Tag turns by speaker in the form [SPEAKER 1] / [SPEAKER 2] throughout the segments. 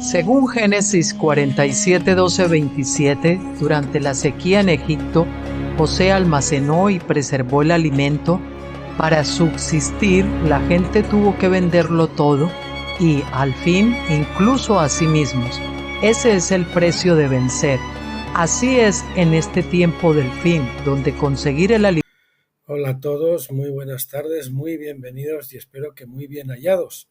[SPEAKER 1] Según Génesis 47, 12, 27, durante la sequía en Egipto, José almacenó y preservó el alimento. Para subsistir, la gente tuvo que venderlo todo y, al fin, incluso a sí mismos. Ese es el precio de vencer. Así es en este tiempo del fin, donde conseguir el alimento.
[SPEAKER 2] Hola a todos, muy buenas tardes, muy bienvenidos y espero que muy bien hallados.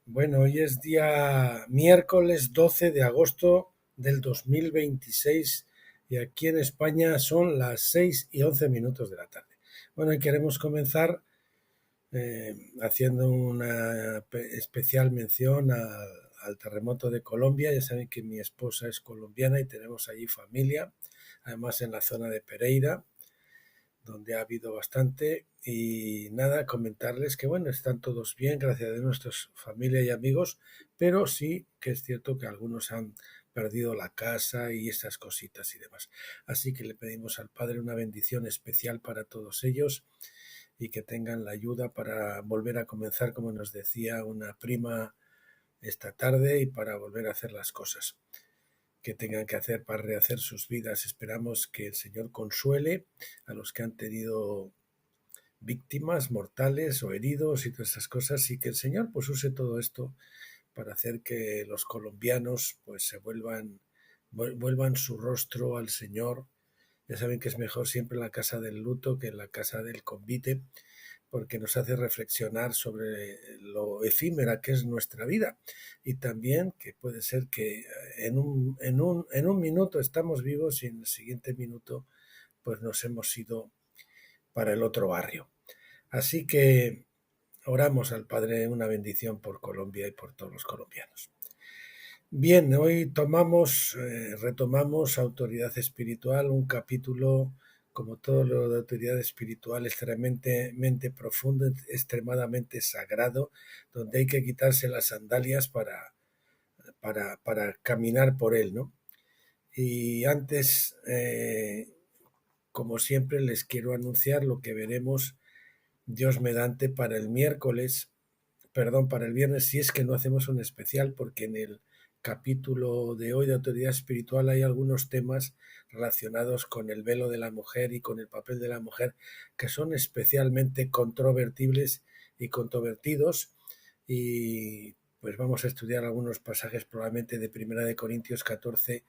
[SPEAKER 2] Bueno, hoy es día miércoles 12 de agosto del 2026 y aquí en España son las 6:11 de la tarde. Bueno, y queremos comenzar haciendo una especial mención al terremoto de Colombia. Ya saben que mi esposa es colombiana y tenemos allí familia, además en la zona de Pereira, donde ha habido bastante. Y nada, comentarles que bueno, están todos bien, gracias a nuestra familia y amigos, pero sí que es cierto que algunos han perdido la casa y esas cositas y demás. Así que le pedimos al Padre una bendición especial para todos ellos y que tengan la ayuda para volver a comenzar, como nos decía una prima esta tarde, y para volver a hacer las cosas que tengan que hacer para rehacer sus vidas. Esperamos que el Señor consuele a los que han tenido víctimas mortales o heridos y todas esas cosas, y que el Señor pues use todo esto para hacer que los colombianos pues se vuelvan su rostro al Señor. Ya saben que es mejor siempre la casa del luto que la casa del convite, porque nos hace reflexionar sobre lo efímera que es nuestra vida y también que puede ser que en un minuto estamos vivos y en el siguiente minuto pues nos hemos ido para el otro barrio. Así que oramos al Padre una bendición por Colombia y por todos los colombianos. Bien, hoy retomamos Autoridad Espiritual, un capítulo, como todo lo de autoridad espiritual, extremadamente profundo, extremadamente sagrado, donde hay que quitarse las sandalias para caminar por él, ¿no? Y antes, como siempre, les quiero anunciar lo que veremos Dios mediante para el para el viernes, si es que no hacemos un especial, porque en el capítulo de hoy de autoridad espiritual hay algunos temas relacionados con el velo de la mujer y con el papel de la mujer que son especialmente controvertibles y controvertidos, y pues vamos a estudiar algunos pasajes probablemente de Primera de Corintios 14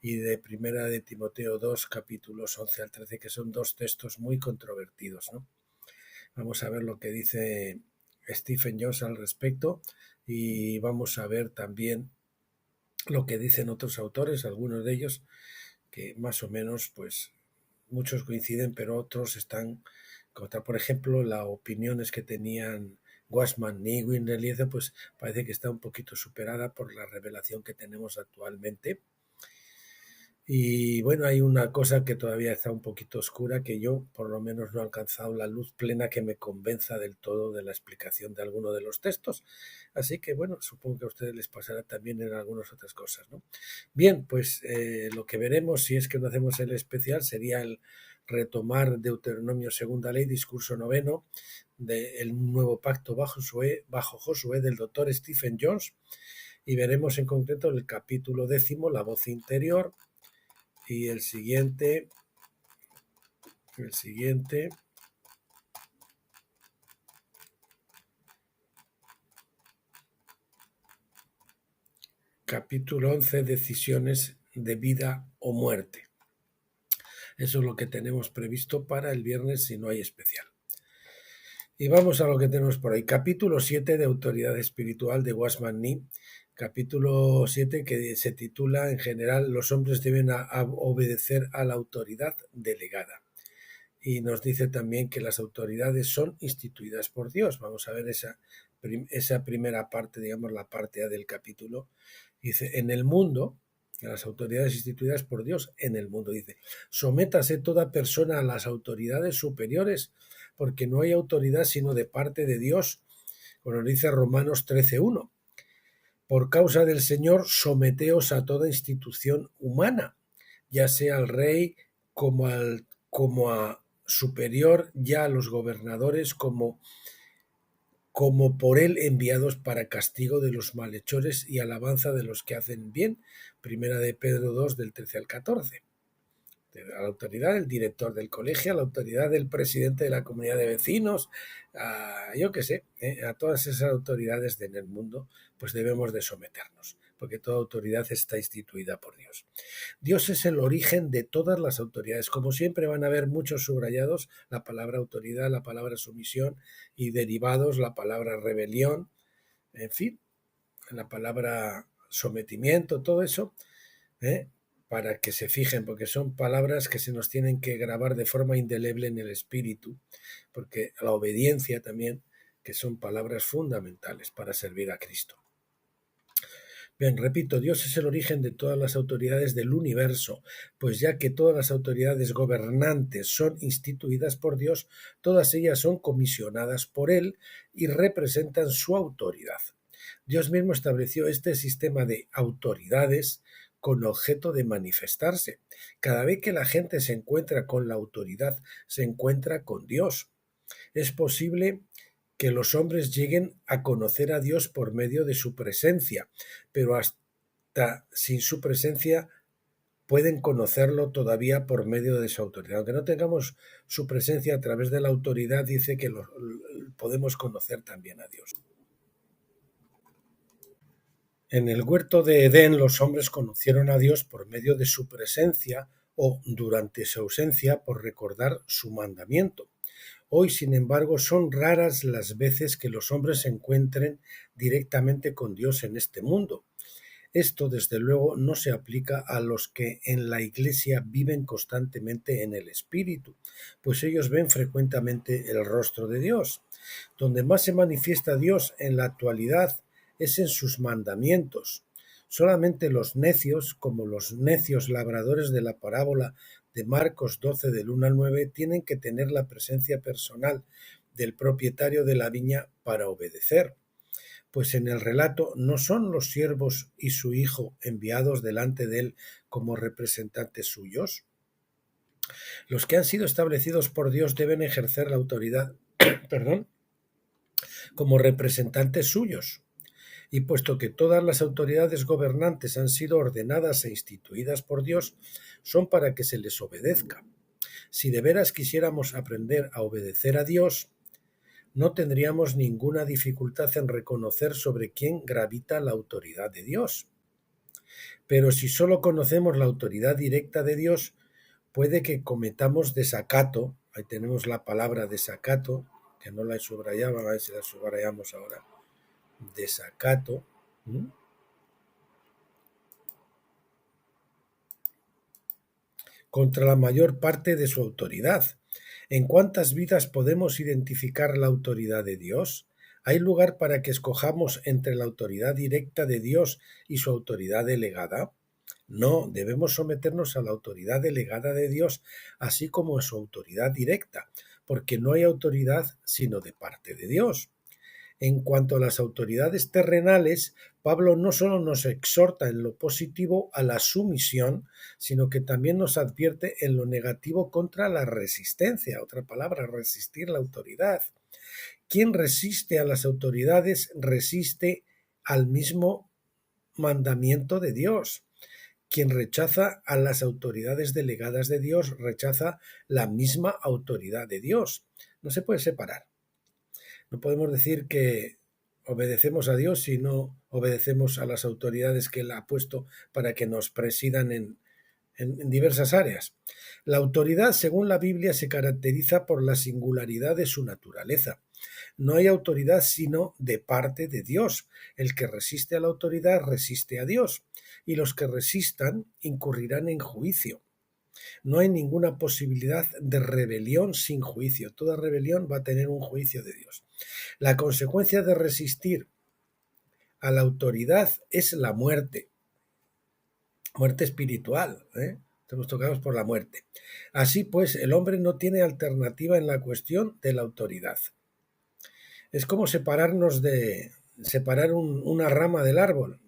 [SPEAKER 2] y de Primera de Timoteo 2, capítulos 11 al 13, que son dos textos muy controvertidos, ¿no? Vamos a ver lo que dice Stephen Jones al respecto y vamos a ver también lo que dicen otros autores, algunos de ellos que más o menos, pues muchos coinciden, pero otros están contra. Por ejemplo, las opiniones que tenían Watchman Nee, Windell, pues parece que está un poquito superada por la revelación que tenemos actualmente. Y bueno, hay una cosa que todavía está un poquito oscura, que yo por lo menos no he alcanzado la luz plena que me convenza del todo de la explicación de alguno de los textos. Así que bueno, supongo que a ustedes les pasará también en algunas otras cosas, ¿no? Bien, pues lo que veremos, si es que no hacemos el especial, sería el retomar Deuteronomio segunda ley, discurso noveno del nuevo pacto bajo Josué del doctor Stephen Jones, y veremos en concreto el capítulo 10, la voz interior, y el siguiente, capítulo 11, decisiones de vida o muerte. Eso es lo que tenemos previsto para el viernes si no hay especial. Y vamos a lo que tenemos por ahí. Capítulo 7 de Autoridad Espiritual de Watchman Nee. Capítulo 7 que se titula en general: los hombres deben obedecer a la autoridad delegada. Y nos dice también que las autoridades son instituidas por Dios. Vamos a ver esa primera parte, digamos la parte A del capítulo. Dice, en el mundo, las autoridades instituidas por Dios, en el mundo, dice, sométase toda persona a las autoridades superiores, porque no hay autoridad sino de parte de Dios, como nos dice Romanos 13:1. Por causa del Señor, someteos a toda institución humana, ya sea al rey como a superior, ya a los gobernadores como como por él enviados para castigo de los malhechores y alabanza de los que hacen bien. Primera de Pedro 2, del 13 al 14. A la autoridad del director del colegio, a la autoridad del presidente de la comunidad de vecinos, yo qué sé, a todas esas autoridades en el mundo, pues debemos de someternos, porque toda autoridad está instituida por Dios. Dios es el origen de todas las autoridades. Como siempre van a haber muchos subrayados, la palabra autoridad, la palabra sumisión y derivados, la palabra rebelión, en fin, la palabra sometimiento, todo eso, para que se fijen, porque son palabras que se nos tienen que grabar de forma indeleble en el espíritu, porque la obediencia también, que son palabras fundamentales para servir a Cristo. Bien, repito, Dios es el origen de todas las autoridades del universo, pues ya que todas las autoridades gobernantes son instituidas por Dios, todas ellas son comisionadas por Él y representan su autoridad. Dios mismo estableció este sistema de autoridades con objeto de manifestarse. Cada vez que la gente se encuentra con la autoridad, se encuentra con Dios. Es posible que los hombres lleguen a conocer a Dios por medio de su presencia, pero hasta sin su presencia pueden conocerlo todavía por medio de su autoridad. Aunque no tengamos su presencia a través de la autoridad, dice que podemos conocer también a Dios. En el huerto de Edén los hombres conocieron a Dios por medio de su presencia o durante su ausencia por recordar su mandamiento. Hoy, sin embargo, son raras las veces que los hombres se encuentren directamente con Dios en este mundo. Esto, desde luego, no se aplica a los que en la Iglesia viven constantemente en el Espíritu, pues ellos ven frecuentemente el rostro de Dios. Donde más se manifiesta Dios en la actualidad es en sus mandamientos. Solamente los necios, como los necios labradores de la parábola de Marcos 12 del 1 al 9, tienen que tener la presencia personal del propietario de la viña para obedecer. Pues en el relato no son los siervos y su hijo enviados delante de él como representantes suyos. Los que han sido establecidos por Dios deben ejercer la autoridad, como representantes suyos. Y puesto que todas las autoridades gobernantes han sido ordenadas e instituidas por Dios, son para que se les obedezca. Si de veras quisiéramos aprender a obedecer a Dios, no tendríamos ninguna dificultad en reconocer sobre quién gravita la autoridad de Dios. Pero si solo conocemos la autoridad directa de Dios, puede que cometamos desacato. Ahí tenemos la palabra desacato, que no la he subrayado, a ver si la subrayamos ahora. Desacato. Contra la mayor parte de su autoridad. ¿En cuántas vidas podemos identificar la autoridad de Dios? ¿Hay lugar para que escojamos entre la autoridad directa de Dios y su autoridad delegada? No, debemos someternos a la autoridad delegada de Dios, así como a su autoridad directa, porque no hay autoridad sino de parte de Dios. En cuanto a las autoridades terrenales, Pablo no solo nos exhorta en lo positivo a la sumisión, sino que también nos advierte en lo negativo contra la resistencia. Otra palabra, resistir la autoridad. Quien resiste a las autoridades resiste al mismo mandamiento de Dios. Quien rechaza a las autoridades delegadas de Dios rechaza la misma autoridad de Dios. No se puede separar. No podemos decir que obedecemos a Dios si no obedecemos a las autoridades que Él ha puesto para que nos presidan en diversas áreas. La autoridad, según la Biblia, se caracteriza por la singularidad de su naturaleza. No hay autoridad sino de parte de Dios. El que resiste a la autoridad resiste a Dios, y los que resistan incurrirán en juicio. No hay ninguna posibilidad de rebelión sin juicio. Toda rebelión va a tener un juicio de Dios. La consecuencia de resistir a la autoridad es la muerte. Muerte espiritual, Estamos tocados por la muerte. Así pues, el hombre no tiene alternativa en la cuestión de la autoridad. Es como separar una rama del árbol.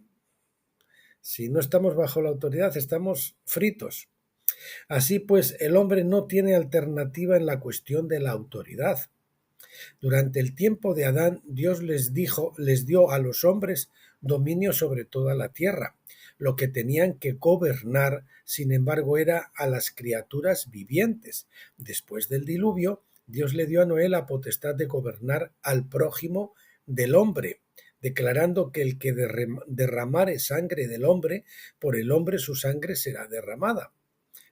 [SPEAKER 2] Si no estamos bajo la autoridad, estamos fritos. Así pues, el hombre no tiene alternativa en la cuestión de la autoridad. Durante el tiempo de Adán, Dios les dio a los hombres dominio sobre toda la tierra. Lo que tenían que gobernar, sin embargo, era a las criaturas vivientes. Después del diluvio, Dios le dio a Noé la potestad de gobernar al prójimo del hombre, declarando que el que derramare sangre del hombre, por el hombre su sangre será derramada.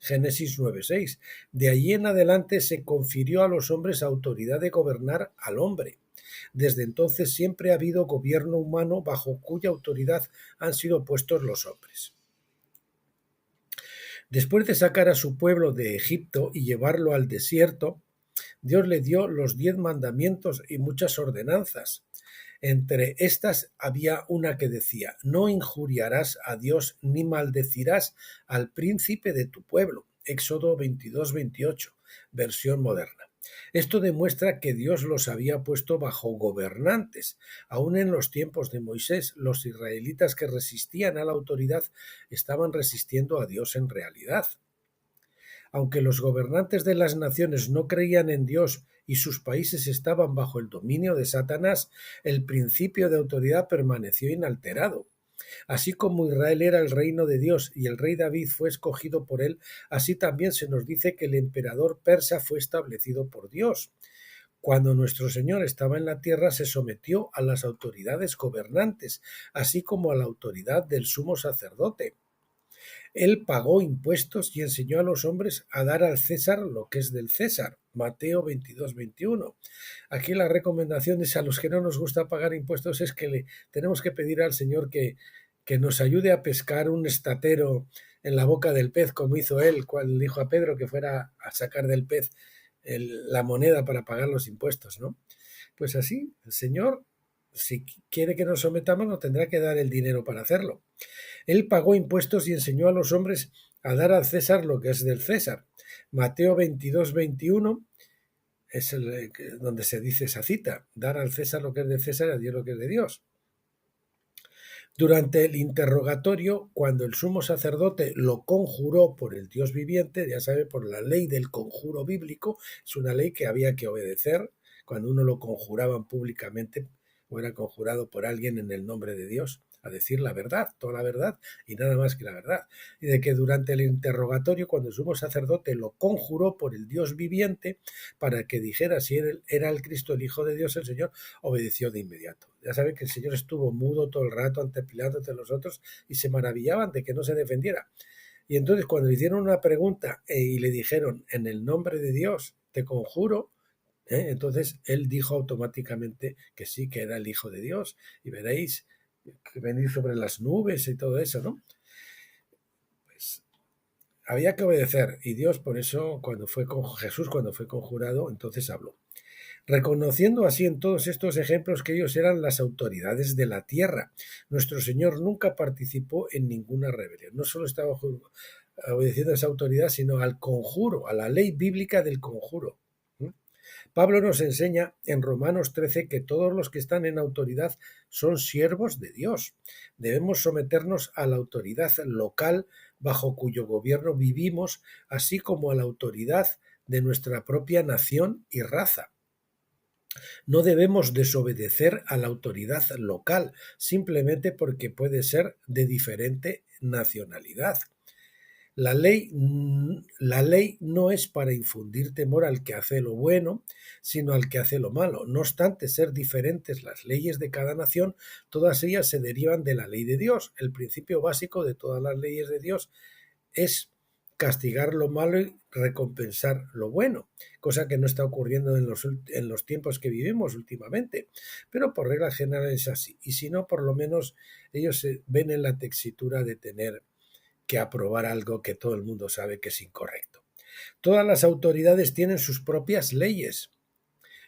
[SPEAKER 2] Génesis 9:6. De allí en adelante se confirió a los hombres autoridad de gobernar al hombre. Desde entonces siempre ha habido gobierno humano bajo cuya autoridad han sido puestos los hombres. Después de sacar a su pueblo de Egipto y llevarlo al desierto, Dios le dio los 10 mandamientos y muchas ordenanzas. Entre estas había una que decía: no injuriarás a Dios ni maldecirás al príncipe de tu pueblo. Éxodo 22-28, versión moderna. Esto demuestra que Dios los había puesto bajo gobernantes. Aún en los tiempos de Moisés, los israelitas que resistían a la autoridad estaban resistiendo a Dios en realidad. Aunque los gobernantes de las naciones no creían en Dios y sus países estaban bajo el dominio de Satanás, el principio de autoridad permaneció inalterado. Así como Israel era el reino de Dios y el rey David fue escogido por él, así también se nos dice que el emperador persa fue establecido por Dios. Cuando nuestro Señor estaba en la tierra, se sometió a las autoridades gobernantes, así como a la autoridad del sumo sacerdote. Él pagó impuestos y enseñó a los hombres a dar al César lo que es del César. Mateo 22-21. Aquí la recomendación es a los que no nos gusta pagar impuestos es que le tenemos que pedir al Señor que nos ayude a pescar un estatero en la boca del pez, como hizo él cuando dijo a Pedro que fuera a sacar del pez la moneda para pagar los impuestos, ¿no? Pues así, el Señor, si quiere que nos sometamos, nos tendrá que dar el dinero para hacerlo. Él pagó impuestos y enseñó a los hombres a dar al César lo que es del César. Mateo 22-21 es donde se dice esa cita: dar al César lo que es de César y a Dios lo que es de Dios. Durante el interrogatorio, cuando el sumo sacerdote lo conjuró por el Dios viviente, ya sabe, por la ley del conjuro bíblico, es una ley que había que obedecer cuando uno lo conjuraban públicamente o era conjurado por alguien en el nombre de Dios, a decir la verdad, toda la verdad y nada más que la verdad. Y de que durante el interrogatorio, cuando el sumo sacerdote lo conjuró por el Dios viviente para que dijera si él era el Cristo, el Hijo de Dios, el Señor obedeció de inmediato. Ya saben que el Señor estuvo mudo todo el rato ante Pilato, ante los otros, y se maravillaban de que no se defendiera. Y entonces cuando le hicieron una pregunta y le dijeron: en el nombre de Dios te conjuro, entonces él dijo automáticamente que sí, que era el Hijo de Dios, y veréis que venir sobre las nubes y todo eso, ¿no? Pues había que obedecer, y Dios por eso, cuando fue con Jesús, cuando fue conjurado, entonces habló, reconociendo así en todos estos ejemplos que ellos eran las autoridades de la tierra. Nuestro Señor nunca participó en ninguna rebelión, no solo estaba obedeciendo a esa autoridad, sino al conjuro, a la ley bíblica del conjuro. Pablo nos enseña en Romanos 13 que todos los que están en autoridad son siervos de Dios. Debemos someternos a la autoridad local bajo cuyo gobierno vivimos, así como a la autoridad de nuestra propia nación y raza. No debemos desobedecer a la autoridad local simplemente porque puede ser de diferente nacionalidad. La ley no es para infundir temor al que hace lo bueno, sino al que hace lo malo. No obstante ser diferentes las leyes de cada nación, todas ellas se derivan de la ley de Dios. El principio básico de todas las leyes de Dios es castigar lo malo y recompensar lo bueno, cosa que no está ocurriendo en los tiempos que vivimos últimamente, pero por regla general es así. Y si no, por lo menos ellos se ven en la tesitura de tener que aprobar algo que todo el mundo sabe que es incorrecto. Todas las autoridades tienen sus propias leyes.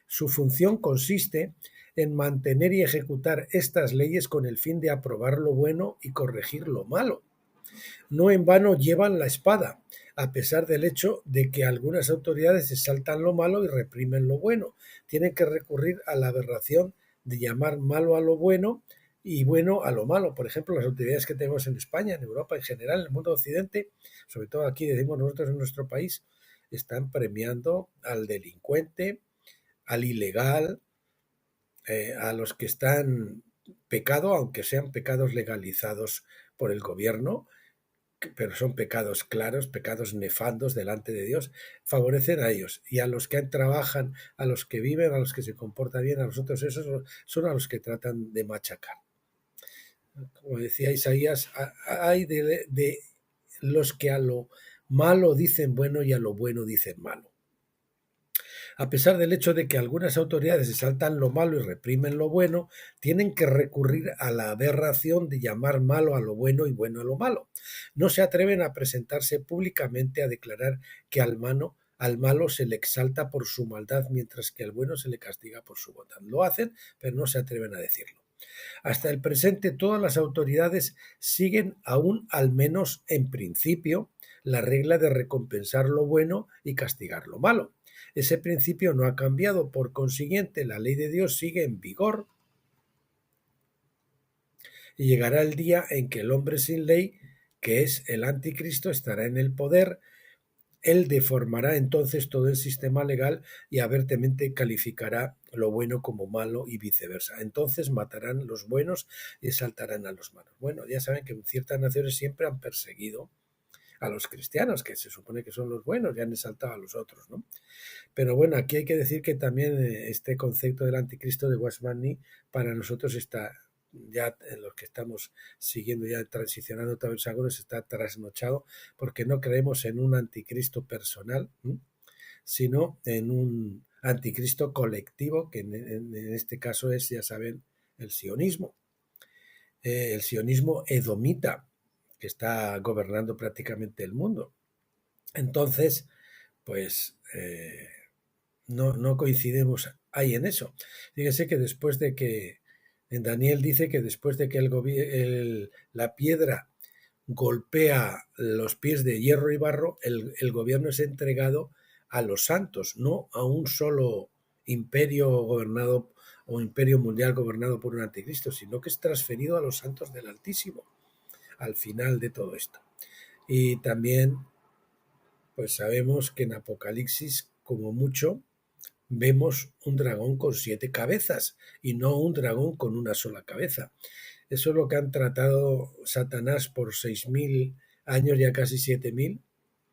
[SPEAKER 2] Su función consiste en mantener y ejecutar estas leyes con el fin de aprobar lo bueno y corregir lo malo. No en vano llevan la espada, a pesar del hecho de que algunas autoridades exaltan lo malo y reprimen lo bueno. Tienen que recurrir a la aberración de llamar malo a lo bueno y bueno a lo malo. Por ejemplo, las autoridades que tenemos en España, en Europa en general, en el mundo occidente, sobre todo aquí decimos nosotros en nuestro país, están premiando al delincuente, al ilegal, a los que están pecado, aunque sean pecados legalizados por el gobierno, pero son pecados claros, pecados nefandos delante de Dios, favorecen a ellos. Y a los que trabajan, a los que viven, a los que se comportan bien, a los otros, esos son a los que tratan de machacar. Como decía Isaías, hay de los que a lo malo dicen bueno y a lo bueno dicen malo. A pesar del hecho de que algunas autoridades exaltan lo malo y reprimen lo bueno, tienen que recurrir a la aberración de llamar malo a lo bueno y bueno a lo malo. No se atreven a presentarse públicamente a declarar que al malo se le exalta por su maldad, mientras que al bueno se le castiga por su bondad. Lo hacen, pero no se atreven a decirlo. Hasta el presente, todas las autoridades siguen aún, al menos en principio, la regla de recompensar lo bueno y castigar lo malo. Ese principio no ha cambiado, por consiguiente, la ley de Dios sigue en vigor y llegará el día en que el hombre sin ley, que es el anticristo, estará en el poder. Él deformará entonces todo el sistema legal y abiertamente calificará lo bueno como malo y viceversa. Entonces matarán los buenos y exaltarán a los malos. Bueno, ya saben que en ciertas naciones siempre han perseguido a los cristianos, que se supone que son los buenos, y han exaltado a los otros, ¿no? Pero bueno, aquí hay que decir que también este concepto del anticristo de Wasmani para nosotros está, ya en los que estamos siguiendo, ya transicionando también algunos, está trasnochado, porque no creemos en un anticristo personal, sino en un anticristo colectivo, que en este caso es, ya saben, el sionismo edomita, que está gobernando prácticamente el mundo. Entonces, pues no coincidimos ahí en eso. Fíjese que después de que, en Daniel dice que después de que la piedra golpea los pies de hierro y barro, el gobierno es entregado a los santos, no a un solo imperio gobernado o imperio mundial gobernado por un anticristo, sino que es transferido a los santos del Altísimo al final de todo esto. Y también pues sabemos que en Apocalipsis, como mucho, vemos un dragón con 7 cabezas y no un dragón con una sola cabeza. Eso es lo que han tratado Satanás por 6.000 años, ya casi 7.000,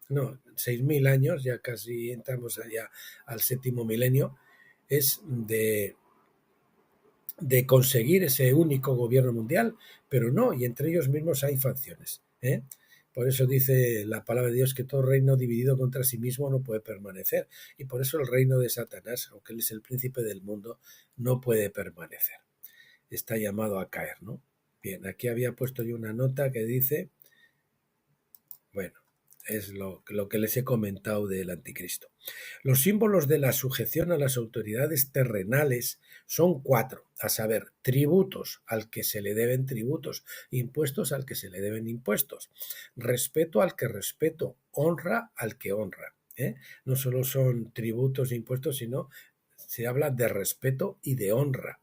[SPEAKER 2] no, 6.000 años, ya casi entramos allá al 7.º milenio, es de conseguir ese único gobierno mundial, pero no, y entre ellos mismos hay facciones. Por eso dice la palabra de Dios que todo reino dividido contra sí mismo no puede permanecer, y por eso el reino de Satanás, aunque él es el príncipe del mundo, no puede permanecer. Está llamado a caer, ¿no? Bien, aquí había puesto yo una nota que dice, bueno, es lo que les he comentado del anticristo. Los símbolos de la sujeción a las autoridades terrenales son 4, a saber, tributos al que se le deben tributos, impuestos al que se le deben impuestos, respeto al que respeto, honra al que honra. No solo son tributos e impuestos, sino se habla de respeto y de honra.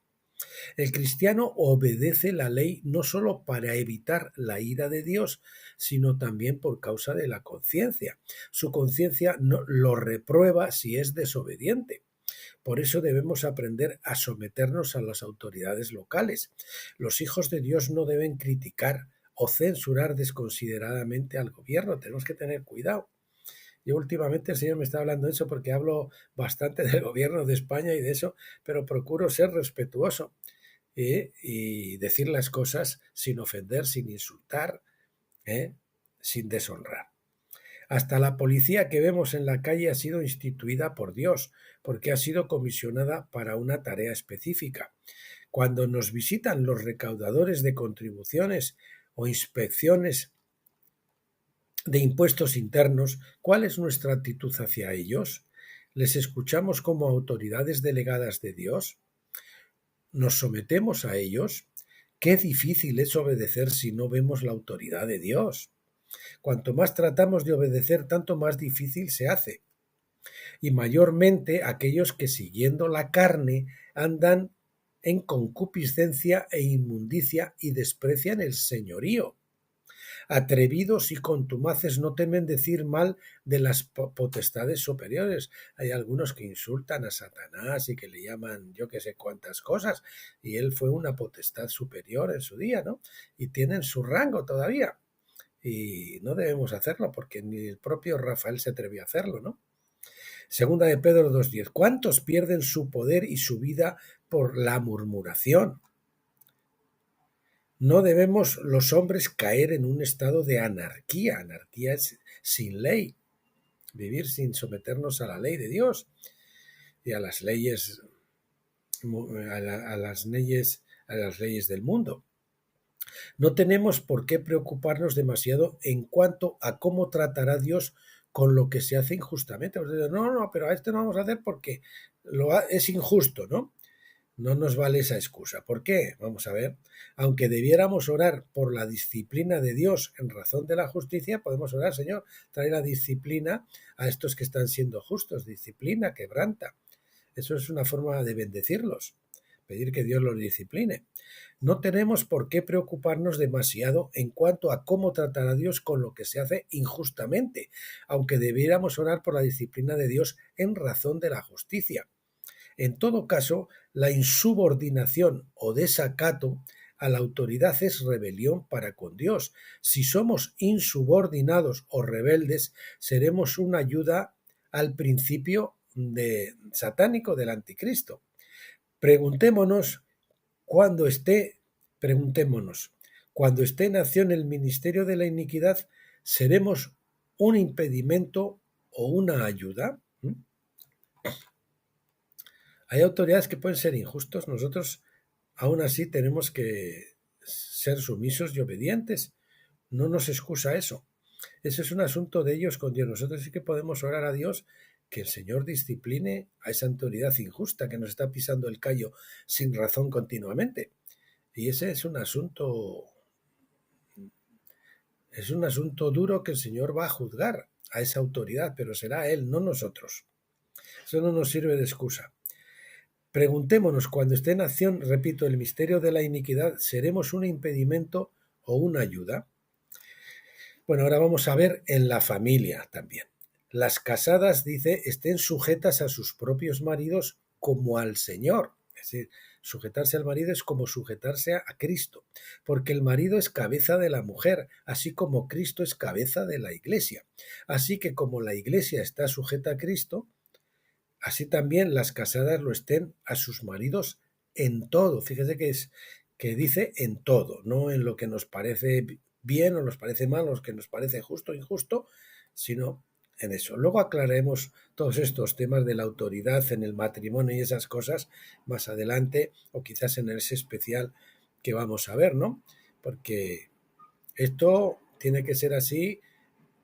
[SPEAKER 2] El cristiano obedece la ley no solo para evitar la ira de Dios, sino también por causa de la conciencia. Su conciencia no lo reprueba si es desobediente. Por eso debemos aprender a someternos a las autoridades locales. Los hijos de Dios no deben criticar o censurar desconsideradamente al gobierno. Tenemos que tener cuidado. Yo últimamente el Señor me está hablando de eso porque hablo bastante del gobierno de España y de eso, pero procuro ser respetuoso y decir las cosas sin ofender, sin insultar, sin deshonrar. Hasta la policía que vemos en la calle ha sido instituida por Dios, porque ha sido comisionada para una tarea específica. Cuando nos visitan los recaudadores de contribuciones o inspecciones de impuestos internos, ¿cuál es nuestra actitud hacia ellos? ¿Les escuchamos como autoridades delegadas de Dios? ¿Nos sometemos a ellos? Qué difícil es obedecer si no vemos la autoridad de Dios. Cuanto más tratamos de obedecer, tanto más difícil se hace. Y mayormente aquellos que siguiendo la carne andan en concupiscencia e inmundicia y desprecian el señorío. Atrevidos y contumaces no temen decir mal de las potestades superiores. Hay algunos que insultan a Satanás y que le llaman yo que sé cuántas cosas, y él fue una potestad superior en su día, ¿no? Y tienen su rango todavía. Y no debemos hacerlo porque ni el propio Rafael se atrevió a hacerlo, ¿no? Segunda de Pedro 2:10. ¿Cuántos pierden su poder y su vida por la murmuración? No debemos los hombres caer en un estado de anarquía. Anarquía es sin ley, vivir sin someternos a la ley de Dios y a las leyes, a las leyes del mundo. No tenemos por qué preocuparnos demasiado en cuanto a cómo tratará Dios con lo que se hace injustamente. No, pero a esto no vamos a hacer porque es injusto, ¿no? No nos vale esa excusa. ¿Por qué? Vamos a ver. Aunque debiéramos orar por la disciplina de Dios en razón de la justicia, podemos orar, Señor, trae la disciplina a estos que están siendo justos. Disciplina, quebranta. Eso es una forma de bendecirlos, pedir que Dios los discipline. No tenemos por qué preocuparnos demasiado en cuanto a cómo tratar a Dios con lo que se hace injustamente, aunque debiéramos orar por la disciplina de Dios en razón de la justicia. En todo caso, la insubordinación o desacato a la autoridad es rebelión para con Dios. Si somos insubordinados o rebeldes, seremos una ayuda al principio satánico del anticristo. Preguntémonos, cuando esté en acción el ministerio de la iniquidad, ¿seremos un impedimento o una ayuda? Hay autoridades que pueden ser injustos, nosotros aún así tenemos que ser sumisos y obedientes. No nos excusa eso. Ese es un asunto de ellos con Dios. Nosotros sí que podemos orar a Dios que el Señor discipline a esa autoridad injusta que nos está pisando el callo sin razón continuamente. Y ese es un asunto duro que el Señor va a juzgar a esa autoridad, pero será Él, no nosotros. Eso no nos sirve de excusa. Preguntémonos, cuando esté en acción, repito, el misterio de la iniquidad, ¿seremos un impedimento o una ayuda? Bueno, ahora vamos a ver en la familia también. Las casadas, dice, estén sujetas a sus propios maridos como al Señor. Es decir, sujetarse al marido es como sujetarse a Cristo, porque el marido es cabeza de la mujer, así como Cristo es cabeza de la iglesia. Así que como la iglesia está sujeta a Cristo, así también las casadas lo estén a sus maridos en todo. Fíjese que dice en todo, no en lo que nos parece bien o nos parece mal, o lo que nos parece justo o injusto, sino en eso. Luego aclararemos todos estos temas de la autoridad en el matrimonio y esas cosas más adelante, o quizás en ese especial que vamos a ver, ¿no? Porque esto tiene que ser así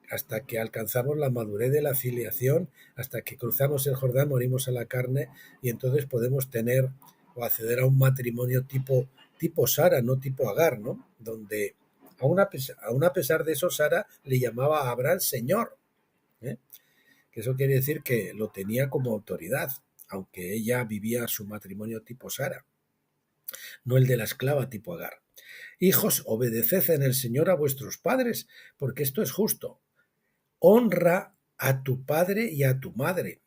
[SPEAKER 2] hasta que alcanzamos la madurez de la filiación, hasta que cruzamos el Jordán, morimos a la carne y entonces podemos tener o acceder a un matrimonio tipo Sara, no tipo Agar, ¿no? Donde aún a pesar de eso Sara le llamaba a Abraham Señor, ¿eh? Que eso quiere decir que lo tenía como autoridad, aunque ella vivía su matrimonio tipo Sara, no el de la esclava tipo Agar. Hijos, obedeced en el Señor a vuestros padres, porque esto es justo. Honra a tu padre y a tu madre,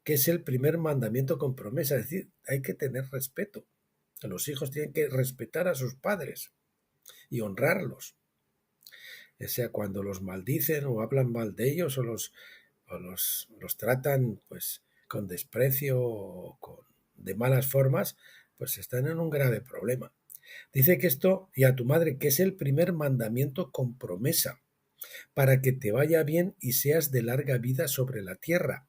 [SPEAKER 2] que es el primer mandamiento con promesa. Es decir, hay que tener respeto. Los hijos tienen que respetar a sus padres y honrarlos. O sea, cuando los maldicen o hablan mal de ellos o los tratan pues con desprecio o de malas formas, pues están en un grave problema. Dice que esto, y a tu madre, que es el primer mandamiento con promesa, para que te vaya bien y seas de larga vida sobre la tierra.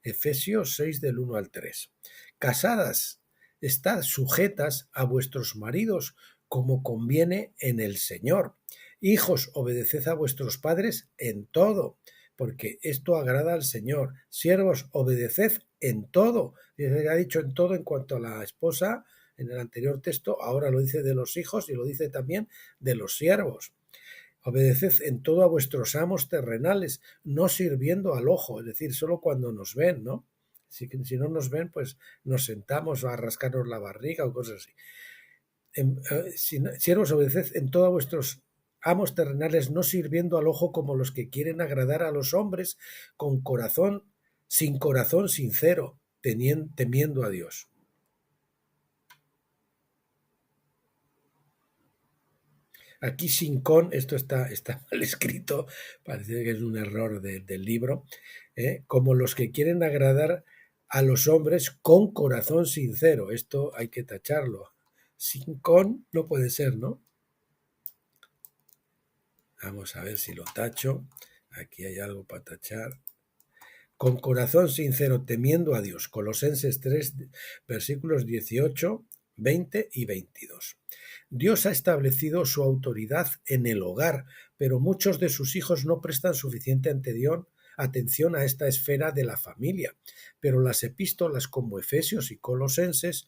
[SPEAKER 2] Efesios 6 del 1 al 3. Casadas, estad sujetas a vuestros maridos como conviene en el Señor. Hijos, obedeced a vuestros padres en todo, porque esto agrada al Señor. Siervos, obedeced en todo. Ha dicho en todo en cuanto a la esposa en el anterior texto, ahora lo dice de los hijos y lo dice también de los siervos. Obedeced en todo a vuestros amos terrenales, no sirviendo al ojo, es decir, solo cuando nos ven, ¿no? Si no nos ven, pues nos sentamos a rascarnos la barriga o cosas así. Siervos, obedeced en todo a vuestros amos terrenales, no sirviendo al ojo como los que quieren agradar a los hombres, con corazón sincero, temiendo a Dios. Aquí sin con, esto está mal escrito, parece que es un error del libro, como los que quieren agradar a los hombres con corazón sincero. Esto hay que tacharlo. Sin con no puede ser, ¿no? Vamos a ver si lo tacho. Aquí hay algo para tachar. Con corazón sincero, temiendo a Dios. Colosenses 3, versículos 18, 20 y 22. Dios ha establecido su autoridad en el hogar, pero muchos de sus hijos no prestan suficiente atención a esta esfera de la familia. Pero las epístolas como Efesios y Colosenses,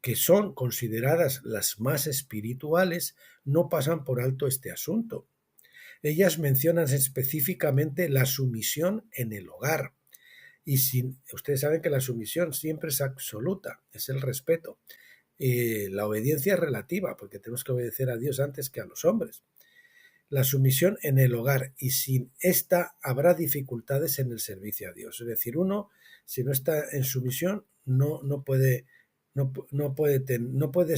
[SPEAKER 2] que son consideradas las más espirituales, no pasan por alto este asunto. Ellas mencionan específicamente la sumisión en el hogar. Y ustedes saben que la sumisión siempre es absoluta, es el respeto. La obediencia es relativa, porque tenemos que obedecer a Dios antes que a los hombres. La sumisión en el hogar, y sin esta habrá dificultades en el servicio a Dios. Es decir, uno, si no está en sumisión, no puede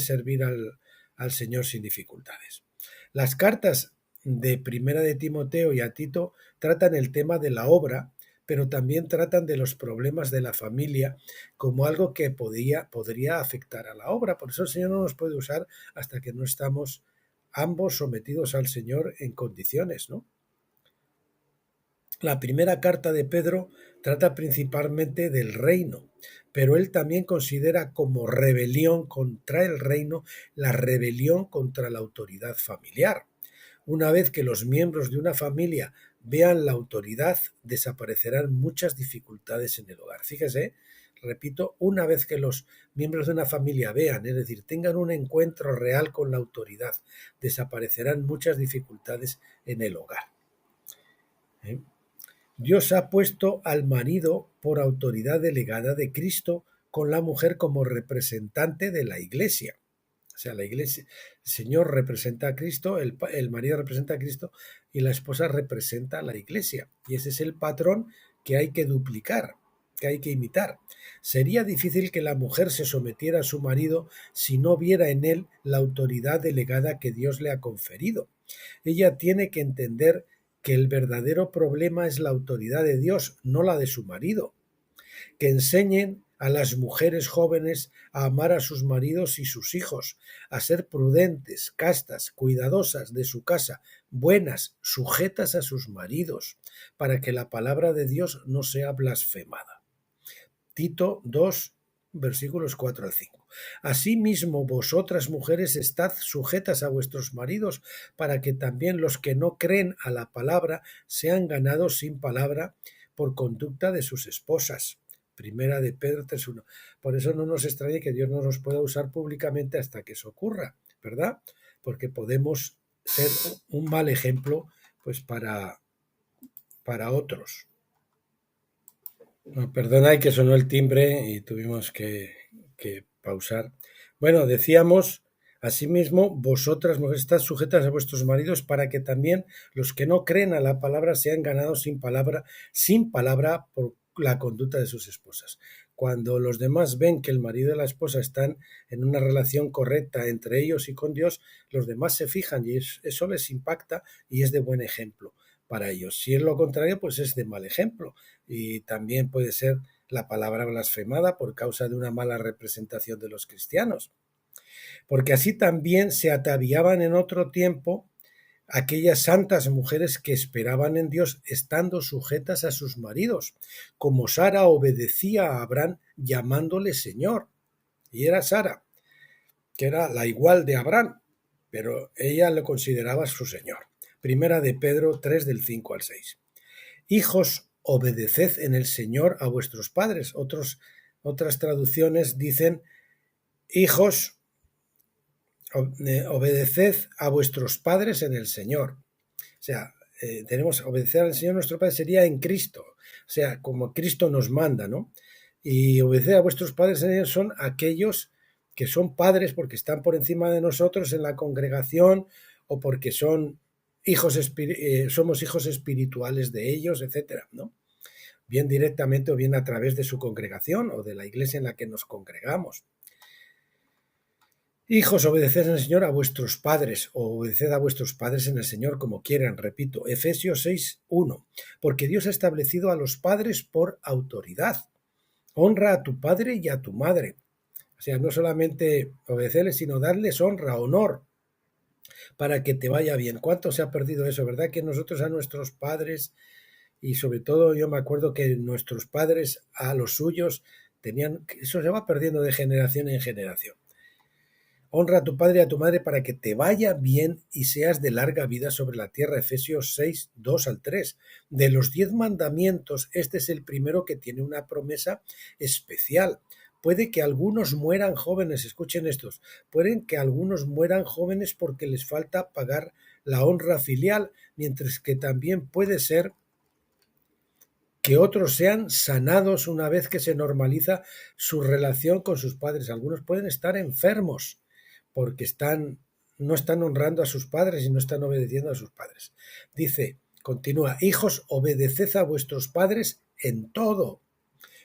[SPEAKER 2] servir al Señor sin dificultades. Las cartas de Primera de Timoteo y a Tito tratan el tema de la obra, pero también tratan de los problemas de la familia como algo que podría afectar a la obra. Por eso el Señor no nos puede usar hasta que no estamos ambos sometidos al Señor en condiciones, ¿no? La primera carta de Pedro trata principalmente del reino, pero él también considera como rebelión contra el reino la rebelión contra la autoridad familiar. Una vez que los miembros de una familia vean la autoridad, desaparecerán muchas dificultades en el hogar. Fíjese, repito, una vez que los miembros de una familia vean, es decir, tengan un encuentro real con la autoridad, desaparecerán muchas dificultades en el hogar. Dios ha puesto al marido por autoridad delegada de Cristo con la mujer como representante de la Iglesia. O sea, la Iglesia, el Señor representa a Cristo, el marido representa a Cristo y la esposa representa a la Iglesia. Y ese es el patrón que hay que duplicar, que hay que imitar. Sería difícil que la mujer se sometiera a su marido si no viera en él la autoridad delegada que Dios le ha conferido. Ella tiene que entender que el verdadero problema es la autoridad de Dios, no la de su marido. Que enseñen a las mujeres jóvenes a amar a sus maridos y sus hijos, a ser prudentes, castas, cuidadosas de su casa, buenas, sujetas a sus maridos, para que la palabra de Dios no sea blasfemada. Tito 2, versículos 4 al 5. Asimismo, vosotras mujeres estad sujetas a vuestros maridos, para que también los que no creen a la palabra sean ganados sin palabra por conducta de sus esposas. Primera de Pedro 3:1. Por eso no nos extrañe que Dios no nos pueda usar públicamente hasta que eso ocurra, ¿verdad? Porque podemos ser un mal ejemplo, pues para otros. No, perdona que sonó el timbre y tuvimos que pausar. Bueno, decíamos, asimismo, vosotras mujeres estad sujetas a vuestros maridos para que también los que no creen a la palabra sean ganados sin palabra por la conducta de sus esposas. Cuando los demás ven que el marido y la esposa están en una relación correcta entre ellos y con Dios, los demás se fijan y eso les impacta y es de buen ejemplo para ellos. Si es lo contrario, pues es de mal ejemplo y también puede ser la palabra blasfemada por causa de una mala representación de los cristianos. Porque así también se ataviaban en otro tiempo aquellas santas mujeres que esperaban en Dios estando sujetas a sus maridos, como Sara obedecía a Abraham llamándole Señor. Y era Sara, que era la igual de Abraham, pero ella lo consideraba su Señor. Primera de Pedro 3 del 5 al 6. Hijos, obedeced en el Señor a vuestros padres. Otras traducciones dicen, hijos, obedeced a vuestros padres en el Señor. O sea, tenemos obedecer al Señor nuestro Padre sería en Cristo. O sea, como Cristo nos manda, ¿no? Y obedecer a vuestros padres en el Señor son aquellos que son padres porque están por encima de nosotros en la congregación o porque somos hijos espirituales de ellos, etcétera, ¿no? Bien directamente o bien a través de su congregación o de la iglesia en la que nos congregamos. Hijos, obedeced en el Señor a vuestros padres, o obedeced a vuestros padres en el Señor como quieran, repito, Efesios 6:1, porque Dios ha establecido a los padres por autoridad. Honra a tu padre y a tu madre. O sea, no solamente obedecerles, sino darles honra, honor, para que te vaya bien. ¿Cuánto se ha perdido eso, verdad? Que nosotros a nuestros padres, y sobre todo yo me acuerdo que nuestros padres a los suyos tenían, eso se va perdiendo de generación en generación. Honra a tu padre y a tu madre para que te vaya bien y seas de larga vida sobre la tierra. Efesios 6:2-3. De los 10 mandamientos, este es el primero que tiene una promesa especial. Puede que algunos mueran jóvenes, escuchen estos, pueden que algunos mueran jóvenes porque les falta pagar la honra filial, mientras que también puede ser que otros sean sanados una vez que se normaliza su relación con sus padres. Algunos pueden estar enfermos porque no están honrando a sus padres y no están obedeciendo a sus padres. Dice, continúa, hijos, obedeced a vuestros padres en todo,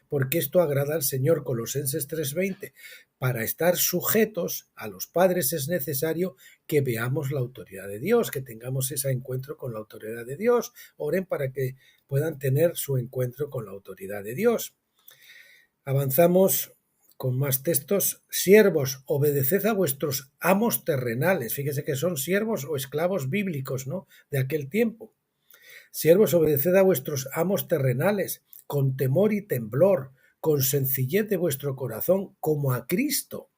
[SPEAKER 2] porque esto agrada al Señor, Colosenses 3:20. Para estar sujetos a los padres es necesario que veamos la autoridad de Dios, que tengamos ese encuentro con la autoridad de Dios. Oren para que puedan tener su encuentro con la autoridad de Dios. Avanzamos con más textos. Siervos, obedeced a vuestros amos terrenales. Fíjese que son siervos o esclavos bíblicos, ¿no? De aquel tiempo. Siervos, obedeced a vuestros amos terrenales, con temor y temblor, con sencillez de vuestro corazón, como a Cristo.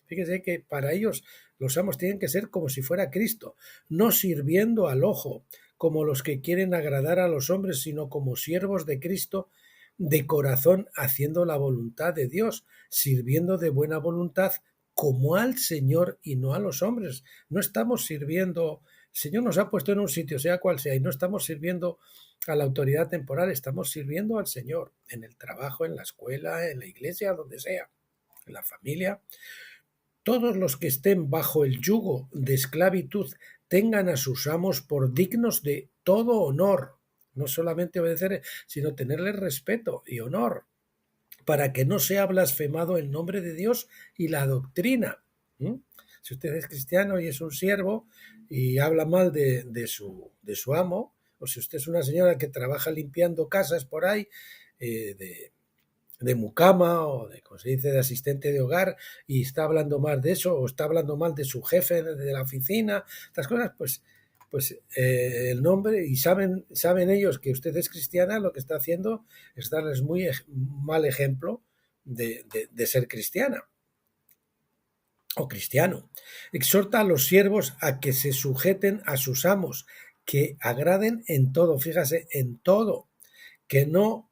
[SPEAKER 2] Fíjese que para ellos los amos tienen que ser como si fuera Cristo, no sirviendo al ojo, como los que quieren agradar a los hombres, sino como siervos de Cristo, de corazón, haciendo la voluntad de Dios, sirviendo de buena voluntad como al Señor y no a los hombres. No estamos sirviendo, el Señor nos ha puesto en un sitio, sea cual sea, y no estamos sirviendo a la autoridad temporal, estamos sirviendo al Señor, en el trabajo, en la escuela, en la iglesia, donde sea, en la familia. Todos los que estén bajo el yugo de esclavitud tengan a sus amos por dignos de todo honor, no solamente obedecer, sino tenerles respeto y honor, para que no sea blasfemado el nombre de Dios y la doctrina. Si usted es cristiano y es un siervo y habla mal de su amo, o si usted es una señora que trabaja limpiando casas por ahí, de mucama o de, como se dice, de asistente de hogar, y está hablando mal de eso, o está hablando mal de su jefe de la oficina, estas cosas, pues el nombre, y saben ellos que usted es cristiana, lo que está haciendo es darles muy mal ejemplo de ser cristiana o cristiano. Exhorta a los siervos a que se sujeten a sus amos, que agraden en todo, fíjase, en todo, que no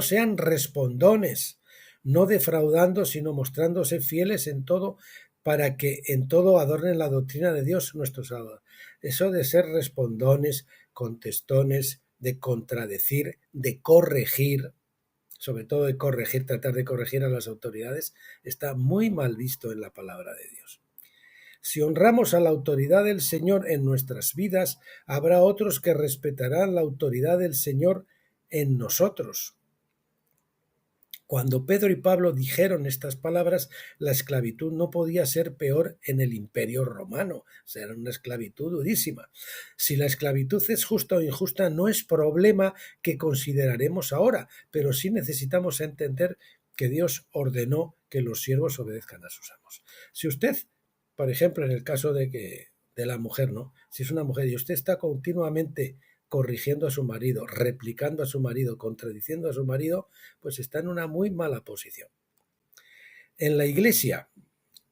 [SPEAKER 2] sean respondones, no defraudando, sino mostrándose fieles en todo, para que en todo adornen la doctrina de Dios nuestro Salvador. Eso de ser respondones, contestones, de contradecir, de corregir, sobre todo de corregir, tratar de corregir a las autoridades, está muy mal visto en la palabra de Dios. Si honramos a la autoridad del Señor en nuestras vidas, habrá otros que respetarán la autoridad del Señor en nosotros. Cuando Pedro y Pablo dijeron estas palabras, la esclavitud no podía ser peor en el Imperio Romano. O sea, era una esclavitud durísima. Si la esclavitud es justa o injusta, no es problema que consideraremos ahora, pero sí necesitamos entender que Dios ordenó que los siervos obedezcan a sus amos. Si usted, por ejemplo, en el caso de la mujer, ¿no? Si es una mujer y usted está continuamente corrigiendo a su marido, replicando a su marido, contradiciendo a su marido, pues está en una muy mala posición. En la Iglesia,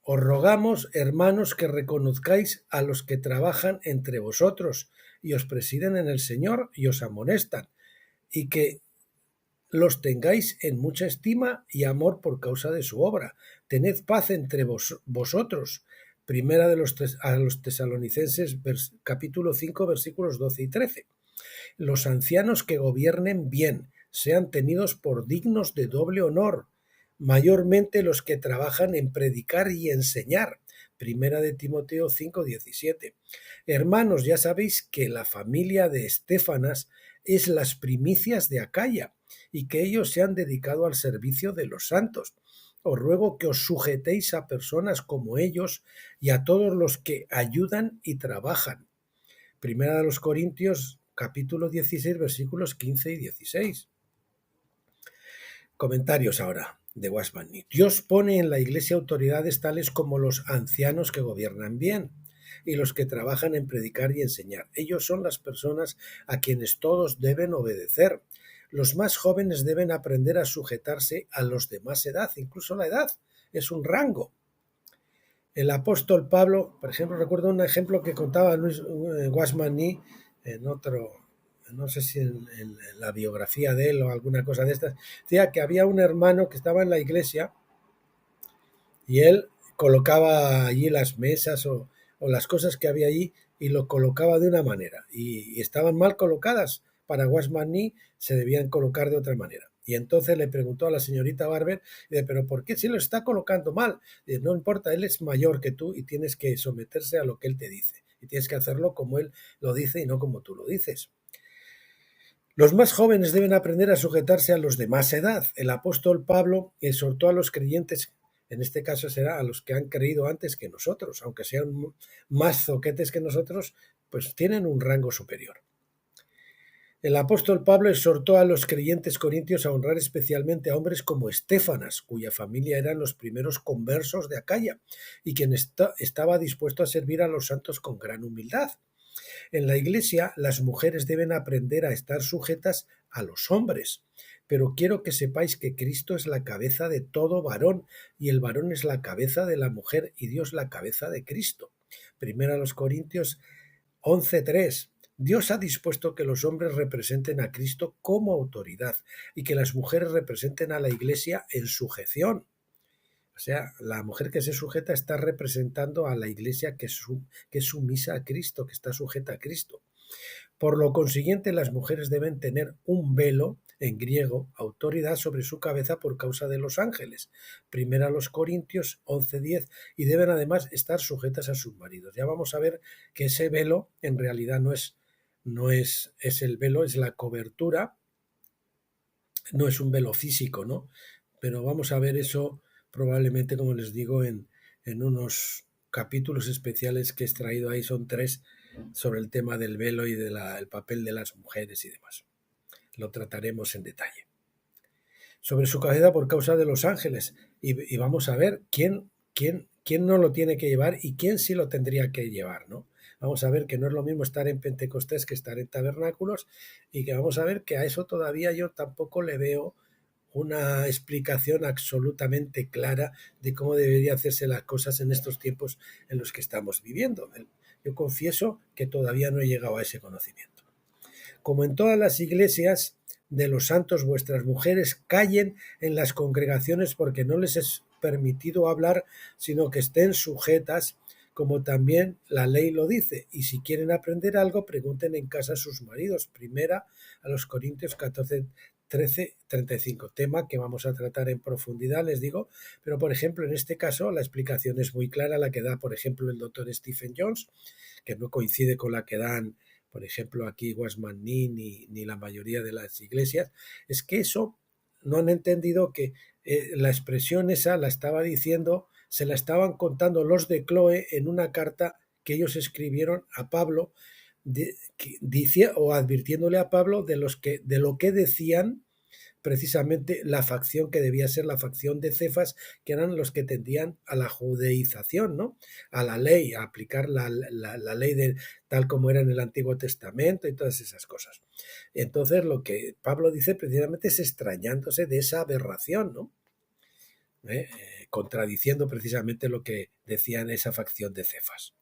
[SPEAKER 2] os rogamos, hermanos, que reconozcáis a los que trabajan entre vosotros y os presiden en el Señor y os amonestan, y que los tengáis en mucha estima y amor por causa de su obra. Tened paz entre vosotros. Primera a los Tesalonicenses, capítulo 5, versículos 12 y 13. Los ancianos que gobiernen bien, sean tenidos por dignos de doble honor, mayormente los que trabajan en predicar y enseñar, Primera de Timoteo 5:17. Hermanos, ya sabéis que la familia de Estéfanas es las primicias de Acaya y que ellos se han dedicado al servicio de los santos. Os ruego que os sujetéis a personas como ellos y a todos los que ayudan y trabajan. Primera de los Corintios, capítulo 16, versículos 15 y 16. Comentarios ahora de Wasman. Dios pone en la Iglesia autoridades tales como los ancianos que gobiernan bien y los que trabajan en predicar y enseñar. Ellos son las personas a quienes todos deben obedecer. Los más jóvenes deben aprender a sujetarse a los de más edad, incluso la edad es un rango. El apóstol Pablo, por ejemplo, recuerdo un ejemplo que contaba Luis Guasmani en otro, no sé si en la biografía de él o alguna cosa de estas, decía que había un hermano que estaba en la iglesia y él colocaba allí las mesas o las cosas que había allí y lo colocaba de una manera y estaban mal colocadas. Para Guasmani se debían colocar de otra manera. Y entonces le preguntó a la señorita Barber, pero ¿por qué si lo está colocando mal? No importa, él es mayor que tú y tienes que someterse a lo que él te dice. Y tienes que hacerlo como él lo dice y no como tú lo dices. Los más jóvenes deben aprender a sujetarse a los de más edad. El apóstol Pablo exhortó a los creyentes, en este caso será a los que han creído antes que nosotros, aunque sean más zoquetes que nosotros, pues tienen un rango superior. El apóstol Pablo exhortó a los creyentes corintios a honrar especialmente a hombres como Estéfanas, cuya familia eran los primeros conversos de Acaya, y quien estaba dispuesto a servir a los santos con gran humildad. En la Iglesia, las mujeres deben aprender a estar sujetas a los hombres, pero quiero que sepáis que Cristo es la cabeza de todo varón, y el varón es la cabeza de la mujer, y Dios la cabeza de Cristo. Primera a los Corintios 11:3. Dios ha dispuesto que los hombres representen a Cristo como autoridad y que las mujeres representen a la Iglesia en sujeción. O sea, la mujer que se sujeta está representando a la Iglesia que es sumisa a Cristo, que está sujeta a Cristo. Por lo consiguiente, las mujeres deben tener un velo, en griego, autoridad sobre su cabeza por causa de los ángeles. Primera a los Corintios 11:10, y deben además estar sujetas a sus maridos. Ya vamos a ver que ese velo en realidad no es el velo, es la cobertura, no es un velo físico, ¿no? Pero vamos a ver eso probablemente, como les digo, en unos capítulos especiales que he extraído ahí, son 3, sobre el tema del velo y del papel de las mujeres y demás. Lo trataremos en detalle. Sobre su cabeza por causa de los ángeles. Y vamos a ver quién no lo tiene que llevar y quién sí lo tendría que llevar, ¿no? Vamos a ver que no es lo mismo estar en Pentecostés que estar en tabernáculos y que vamos a ver que a eso todavía yo tampoco le veo una explicación absolutamente clara de cómo debería hacerse las cosas en estos tiempos en los que estamos viviendo. Yo confieso que todavía no he llegado a ese conocimiento. Como en todas las iglesias de los santos, vuestras mujeres callen en las congregaciones porque no les es permitido hablar, sino que estén sujetas, como también la ley lo dice. Y si quieren aprender algo, pregunten en casa a sus maridos. Primera a los Corintios 13:35, tema que vamos a tratar en profundidad, les digo, pero por ejemplo en este caso la explicación es muy clara, la que da por ejemplo el doctor Stephen Jones, que no coincide con la que dan por ejemplo aquí Wasman ni la mayoría de las iglesias, es que eso no han entendido que la expresión esa la estaba diciendo, se la estaban contando los de Chloe en una carta que ellos escribieron a Pablo, o advirtiéndole a Pablo de lo que decían precisamente la facción que debía ser la facción de Cefas, que eran los que tendían a la judeización, ¿no? A la ley, a aplicar la ley tal como era en el Antiguo Testamento y todas esas cosas. Entonces lo que Pablo dice precisamente es extrañándose de esa aberración, ¿no? Contradiciendo precisamente lo que decían esa facción de Cefas.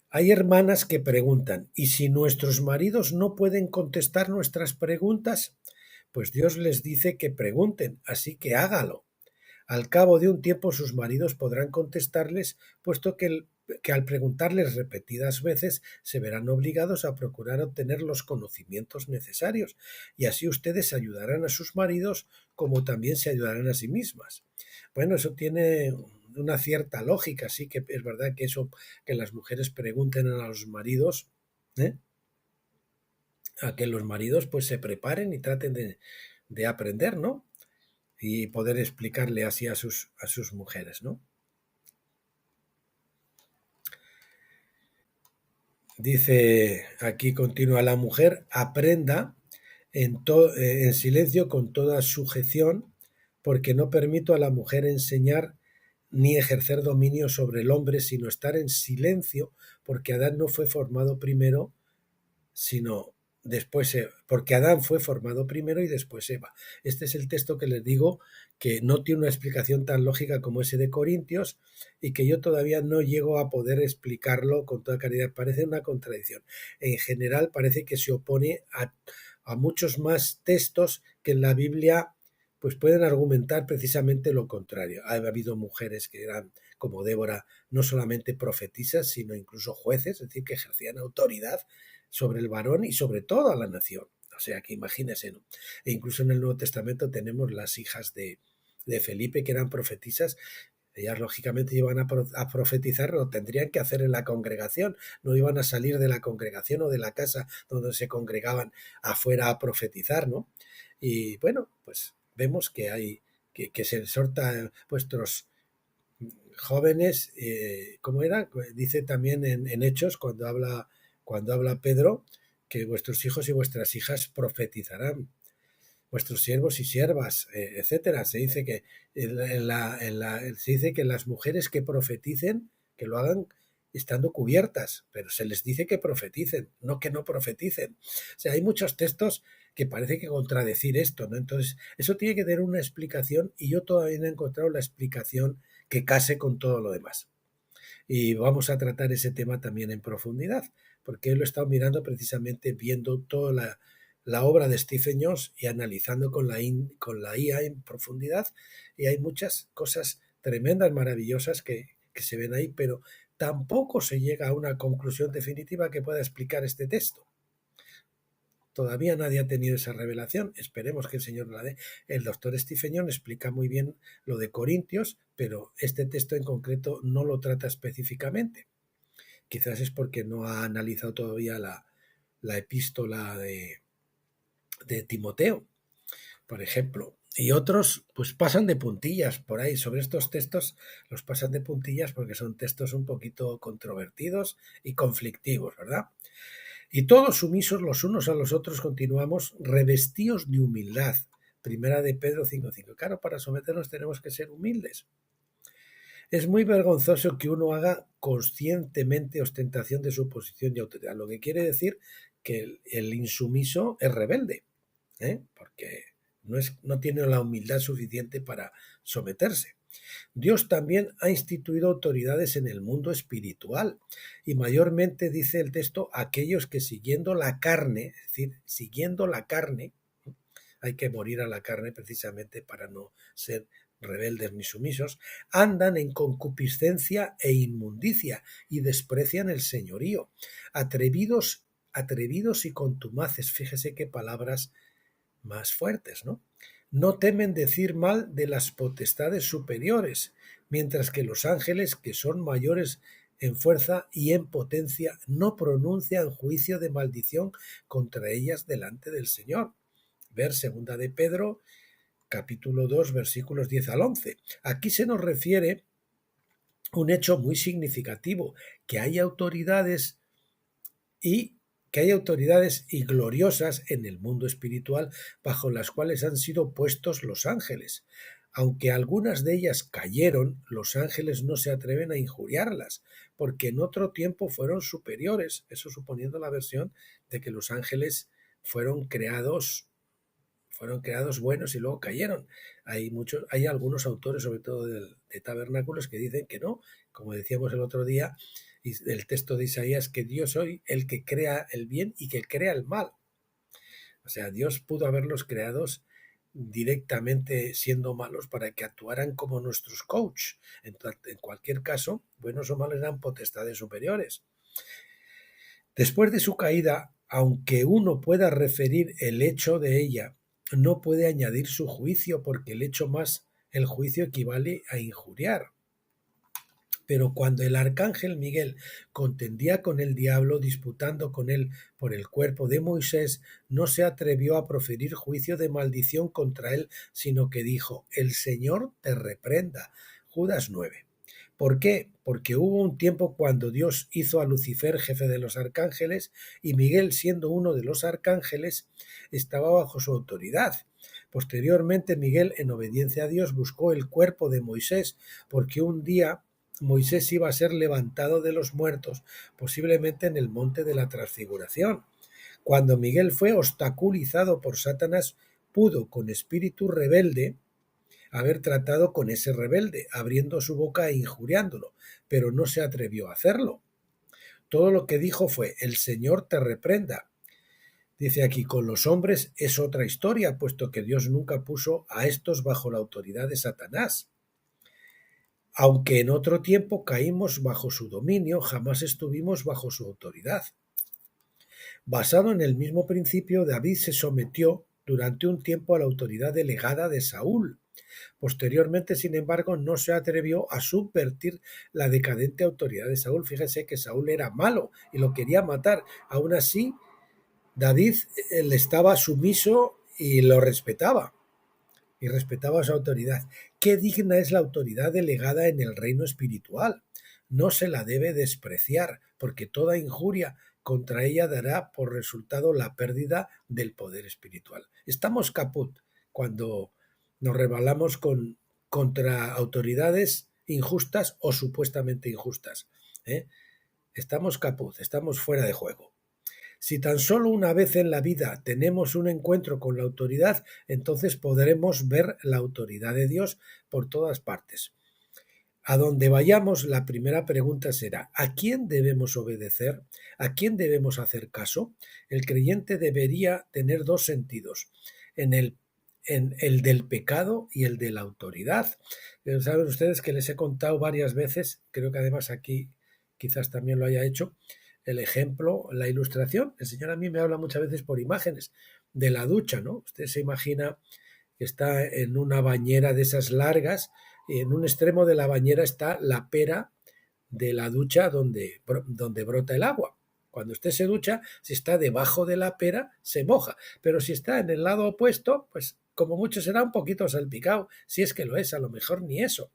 [SPEAKER 2] Hay hermanas que preguntan, ¿y si nuestros maridos no pueden contestar nuestras preguntas? Pues Dios les dice que pregunten, así que hágalo. Al cabo de un tiempo sus maridos podrán contestarles, puesto que al preguntarles repetidas veces se verán obligados a procurar obtener los conocimientos necesarios, y así ustedes ayudarán a sus maridos como también se ayudarán a sí mismas. Bueno, eso tiene una cierta lógica. Sí que es verdad que eso, que las mujeres pregunten a los maridos, a que los maridos pues se preparen y traten de aprender, ¿no? Y poder explicarle así a sus mujeres, ¿no? Dice aquí, continúa, la mujer aprenda en silencio con toda sujeción, porque no permito a la mujer enseñar ni ejercer dominio sobre el hombre, sino estar en silencio, porque Adán no fue formado primero, sino después, porque Adán fue formado primero y después Eva. Este es el texto que les digo que no tiene una explicación tan lógica como ese de Corintios y que yo todavía no llego a poder explicarlo con toda claridad. Parece una contradicción. En general parece que se opone a muchos más textos que en la Biblia pues pueden argumentar precisamente lo contrario. Ha habido mujeres que eran, como Débora, no solamente profetisas, sino incluso jueces, es decir, que ejercían autoridad sobre el varón y sobre toda la nación. O sea que imagínense, ¿no? E incluso en el Nuevo Testamento tenemos las hijas de Felipe que eran profetisas. Ellas lógicamente iban a profetizar, lo tendrían que hacer en la congregación, no iban a salir de la congregación o de la casa donde se congregaban afuera a profetizar, ¿no? Y bueno, pues vemos que hay que se exhorta a vuestros jóvenes, ¿cómo era? Dice también en Hechos, cuando habla Pedro, que vuestros hijos y vuestras hijas profetizarán, vuestros siervos y siervas, etcétera. Se dice que se dice que las mujeres que profeticen, que lo hagan estando cubiertas, pero se les dice que profeticen, no que no profeticen. O sea, hay muchos textos que parece que contradecir esto, ¿no? Entonces, eso tiene que tener una explicación y yo todavía no he encontrado la explicación que case con todo lo demás. Y vamos a tratar ese tema también en profundidad, porque lo he estado mirando precisamente viendo toda la obra de Stephen Jones y analizando con la IA en profundidad, y hay muchas cosas tremendas, maravillosas que se ven ahí, pero tampoco se llega a una conclusión definitiva que pueda explicar este texto. Todavía nadie ha tenido esa revelación, esperemos que el Señor la dé. El doctor Stephen Jones explica muy bien lo de Corintios, pero este texto en concreto no lo trata específicamente. Quizás es porque no ha analizado todavía la epístola de Timoteo, por ejemplo. Y otros pues pasan de puntillas por ahí, sobre estos textos los pasan de puntillas porque son textos un poquito controvertidos y conflictivos, ¿verdad? Y todos sumisos los unos a los otros, continuamos, revestidos de humildad. Primera de Pedro 5:5. Claro, para someternos tenemos que ser humildes. Es muy vergonzoso que uno haga conscientemente ostentación de su posición y autoridad, lo que quiere decir que el insumiso es rebelde, porque no tiene la humildad suficiente para someterse. Dios también ha instituido autoridades en el mundo espiritual y mayormente, dice el texto, aquellos que siguiendo la carne, es decir, siguiendo la carne, hay que morir a la carne precisamente para no ser rebeldes ni sumisos, andan en concupiscencia e inmundicia y desprecian el señorío. Atrevidos y contumaces, fíjese qué palabras más fuertes, ¿no? No temen decir mal de las potestades superiores, mientras que los ángeles, que son mayores en fuerza y en potencia, no pronuncian juicio de maldición contra ellas delante del Señor. Ver segunda de Pedro, capítulo 2, versículos 10 al 11. Aquí se nos refiere un hecho muy significativo, que hay autoridades y gloriosas en el mundo espiritual bajo las cuales han sido puestos los ángeles. Aunque algunas de ellas cayeron, los ángeles no se atreven a injuriarlas, porque en otro tiempo fueron superiores, eso suponiendo la versión de que los ángeles fueron creados buenos y luego cayeron. Hay algunos autores, sobre todo de tabernáculos, que dicen que no, como decíamos el otro día, y el texto de Isaías, que Dios hoy el que crea el bien y que crea el mal. O sea, Dios pudo haberlos creados directamente siendo malos para que actuaran como nuestros coach. En cualquier caso, buenos o malos eran potestades superiores. Después de su caída, aunque uno pueda referir el hecho de ella, no puede añadir su juicio, porque el juicio equivale a injuriar. Pero cuando el arcángel Miguel contendía con el diablo, disputando con él por el cuerpo de Moisés, no se atrevió a proferir juicio de maldición contra él, sino que dijo: el Señor te reprenda. Judas 9. ¿Por qué? Porque hubo un tiempo cuando Dios hizo a Lucifer jefe de los arcángeles y Miguel, siendo uno de los arcángeles, estaba bajo su autoridad. Posteriormente, Miguel, en obediencia a Dios, buscó el cuerpo de Moisés, porque un día Moisés iba a ser levantado de los muertos, posiblemente en el monte de la transfiguración. Cuando Miguel fue obstaculizado por Satanás, pudo, con espíritu rebelde, haber tratado con ese rebelde, abriendo su boca e injuriándolo, pero no se atrevió a hacerlo. Todo lo que dijo fue: el Señor te reprenda. Dice aquí: con los hombres es otra historia, puesto que Dios nunca puso a estos bajo la autoridad de Satanás. Aunque en otro tiempo caímos bajo su dominio, jamás estuvimos bajo su autoridad. Basado en el mismo principio, David se sometió durante un tiempo a la autoridad delegada de Saúl. Posteriormente, sin embargo, no se atrevió a subvertir la decadente autoridad de Saúl. Fíjense que Saúl era malo y lo quería matar. Aún así, David le estaba sumiso y lo respetaba. Y respetaba su autoridad. Qué digna es la autoridad delegada en el reino espiritual. No se la debe despreciar, porque toda injuria contra ella dará por resultado la pérdida del poder espiritual. Estamos caput cuando nos rebelamos contra autoridades injustas o supuestamente injustas. Estamos caput, estamos fuera de juego. Si tan solo una vez en la vida tenemos un encuentro con la autoridad, entonces podremos ver la autoridad de Dios por todas partes. A donde vayamos, la primera pregunta será: ¿a quién debemos obedecer? ¿A quién debemos hacer caso? El creyente debería tener dos sentidos, en el del pecado y el de la autoridad. Pero saben ustedes que les he contado varias veces, creo que además aquí quizás también lo haya hecho, el ejemplo, la ilustración. El Señor a mí me habla muchas veces por imágenes de la ducha, ¿no? Usted se imagina que está en una bañera de esas largas y en un extremo de la bañera está la pera de la ducha donde brota el agua. Cuando usted se ducha, si está debajo de la pera, se moja. Pero si está en el lado opuesto, pues como mucho será un poquito salpicado. Si es que lo es, a lo mejor ni eso.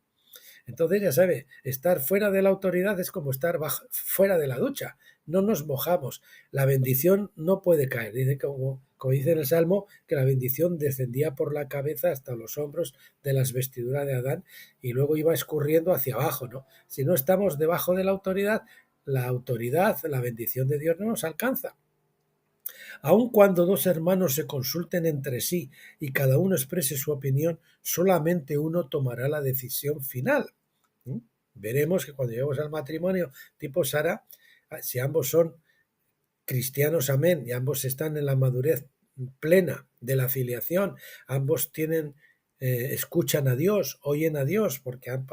[SPEAKER 2] Entonces, ya sabe, estar fuera de la autoridad es como estar fuera de la ducha. No nos mojamos. La bendición no puede caer. Dice como dice en el Salmo, que la bendición descendía por la cabeza hasta los hombros de las vestiduras de Adán y luego iba escurriendo hacia abajo, ¿no? Si no estamos debajo de la autoridad, la bendición de Dios no nos alcanza. Aun cuando dos hermanos se consulten entre sí y cada uno exprese su opinión, solamente uno tomará la decisión final. Veremos que cuando lleguemos al matrimonio tipo Sara, si ambos son cristianos, amén, y ambos están en la madurez plena de la filiación, ambos escuchan a Dios, oyen a Dios, porque han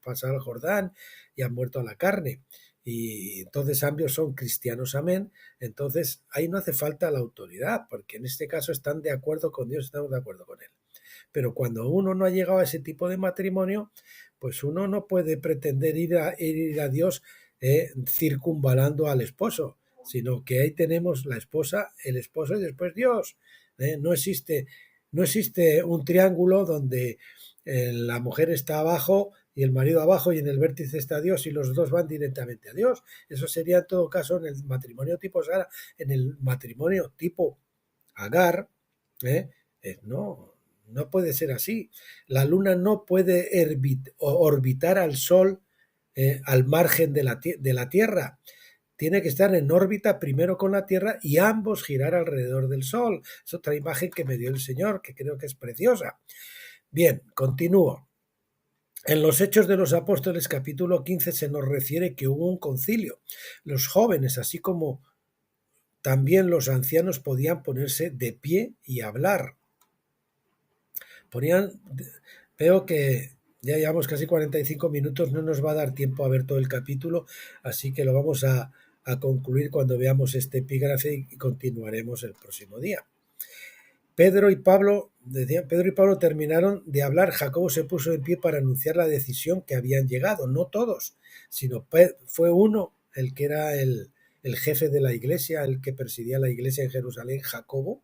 [SPEAKER 2] pasado el Jordán y han muerto a la carne, y entonces ambos son cristianos, amén, entonces ahí no hace falta la autoridad, porque en este caso están de acuerdo con Dios, estamos de acuerdo con Él. Pero cuando uno no ha llegado a ese tipo de matrimonio, pues uno no puede pretender ir a Dios circunvalando al esposo, sino que ahí tenemos la esposa, el esposo y después Dios. No existe un triángulo donde la mujer está abajo y el marido abajo y en el vértice está Dios y los dos van directamente a Dios. Eso sería en todo caso en el matrimonio tipo Sara. En el matrimonio tipo Agar, no puede ser así. La luna no puede orbitar al sol al margen de la Tierra. Tiene que estar en órbita primero con la Tierra y ambos girar alrededor del Sol. Es otra imagen que me dio el Señor, que creo que es preciosa. Bien, continúo. En los Hechos de los Apóstoles, capítulo 15, se nos refiere que hubo un concilio. Los jóvenes, así como también los ancianos, podían ponerse de pie y hablar. Veo que ya llevamos casi 45 minutos, no nos va a dar tiempo a ver todo el capítulo, así que lo vamos a concluir cuando veamos este epígrafe y continuaremos el próximo día. Pedro y Pablo terminaron de hablar. Jacobo se puso en pie para anunciar la decisión que habían llegado. No todos, sino fue uno, el que era el jefe de la iglesia, el que presidía la iglesia en Jerusalén, Jacobo,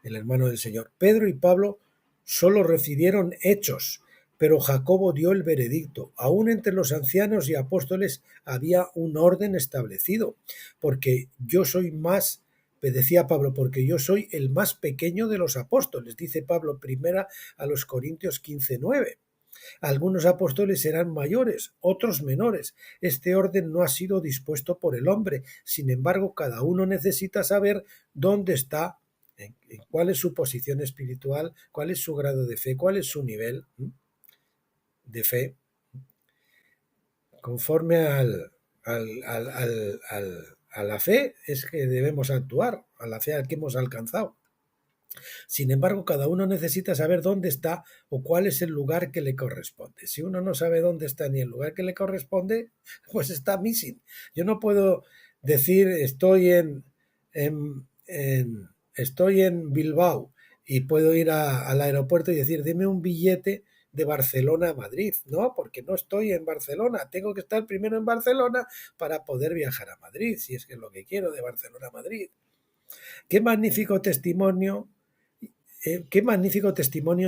[SPEAKER 2] el hermano del Señor. Pedro y Pablo solo refirieron hechos, pero Jacobo dio el veredicto. Aún entre los ancianos y apóstoles había un orden establecido, porque yo soy más, decía Pablo, porque yo soy el más pequeño de los apóstoles, dice Pablo primera a los Corintios 15:9. Algunos apóstoles serán mayores, otros menores. Este orden no ha sido dispuesto por el hombre. Sin embargo, cada uno necesita saber dónde está, cuál es su posición espiritual, cuál es su grado de fe, cuál es su nivel de fe, conforme a la fe es que debemos actuar, a la fe al que hemos alcanzado. Sin embargo, cada uno necesita saber dónde está o cuál es el lugar que le corresponde. Si uno no sabe dónde está ni el lugar que le corresponde, pues está missing. Yo no puedo decir estoy en Bilbao y puedo ir al aeropuerto y decir deme un billete de Barcelona a Madrid, ¿no? Porque no estoy en Barcelona, tengo que estar primero en Barcelona para poder viajar a Madrid, si es que es lo que quiero, de Barcelona a Madrid. Qué magnífico testimonio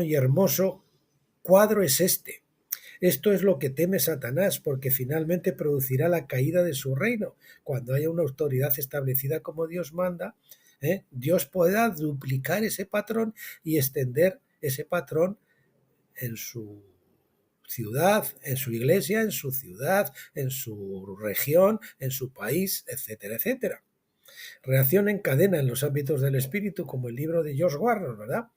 [SPEAKER 2] y hermoso cuadro es este. Esto es lo que teme Satanás, porque finalmente producirá la caída de su reino. Cuando haya una autoridad establecida como Dios manda, Dios podrá duplicar ese patrón y extender ese patrón en su ciudad, en su iglesia, en su ciudad, en su región, en su país, etcétera, etcétera. Reacción en cadena en los ámbitos del espíritu, como el libro de George Warren, ¿verdad?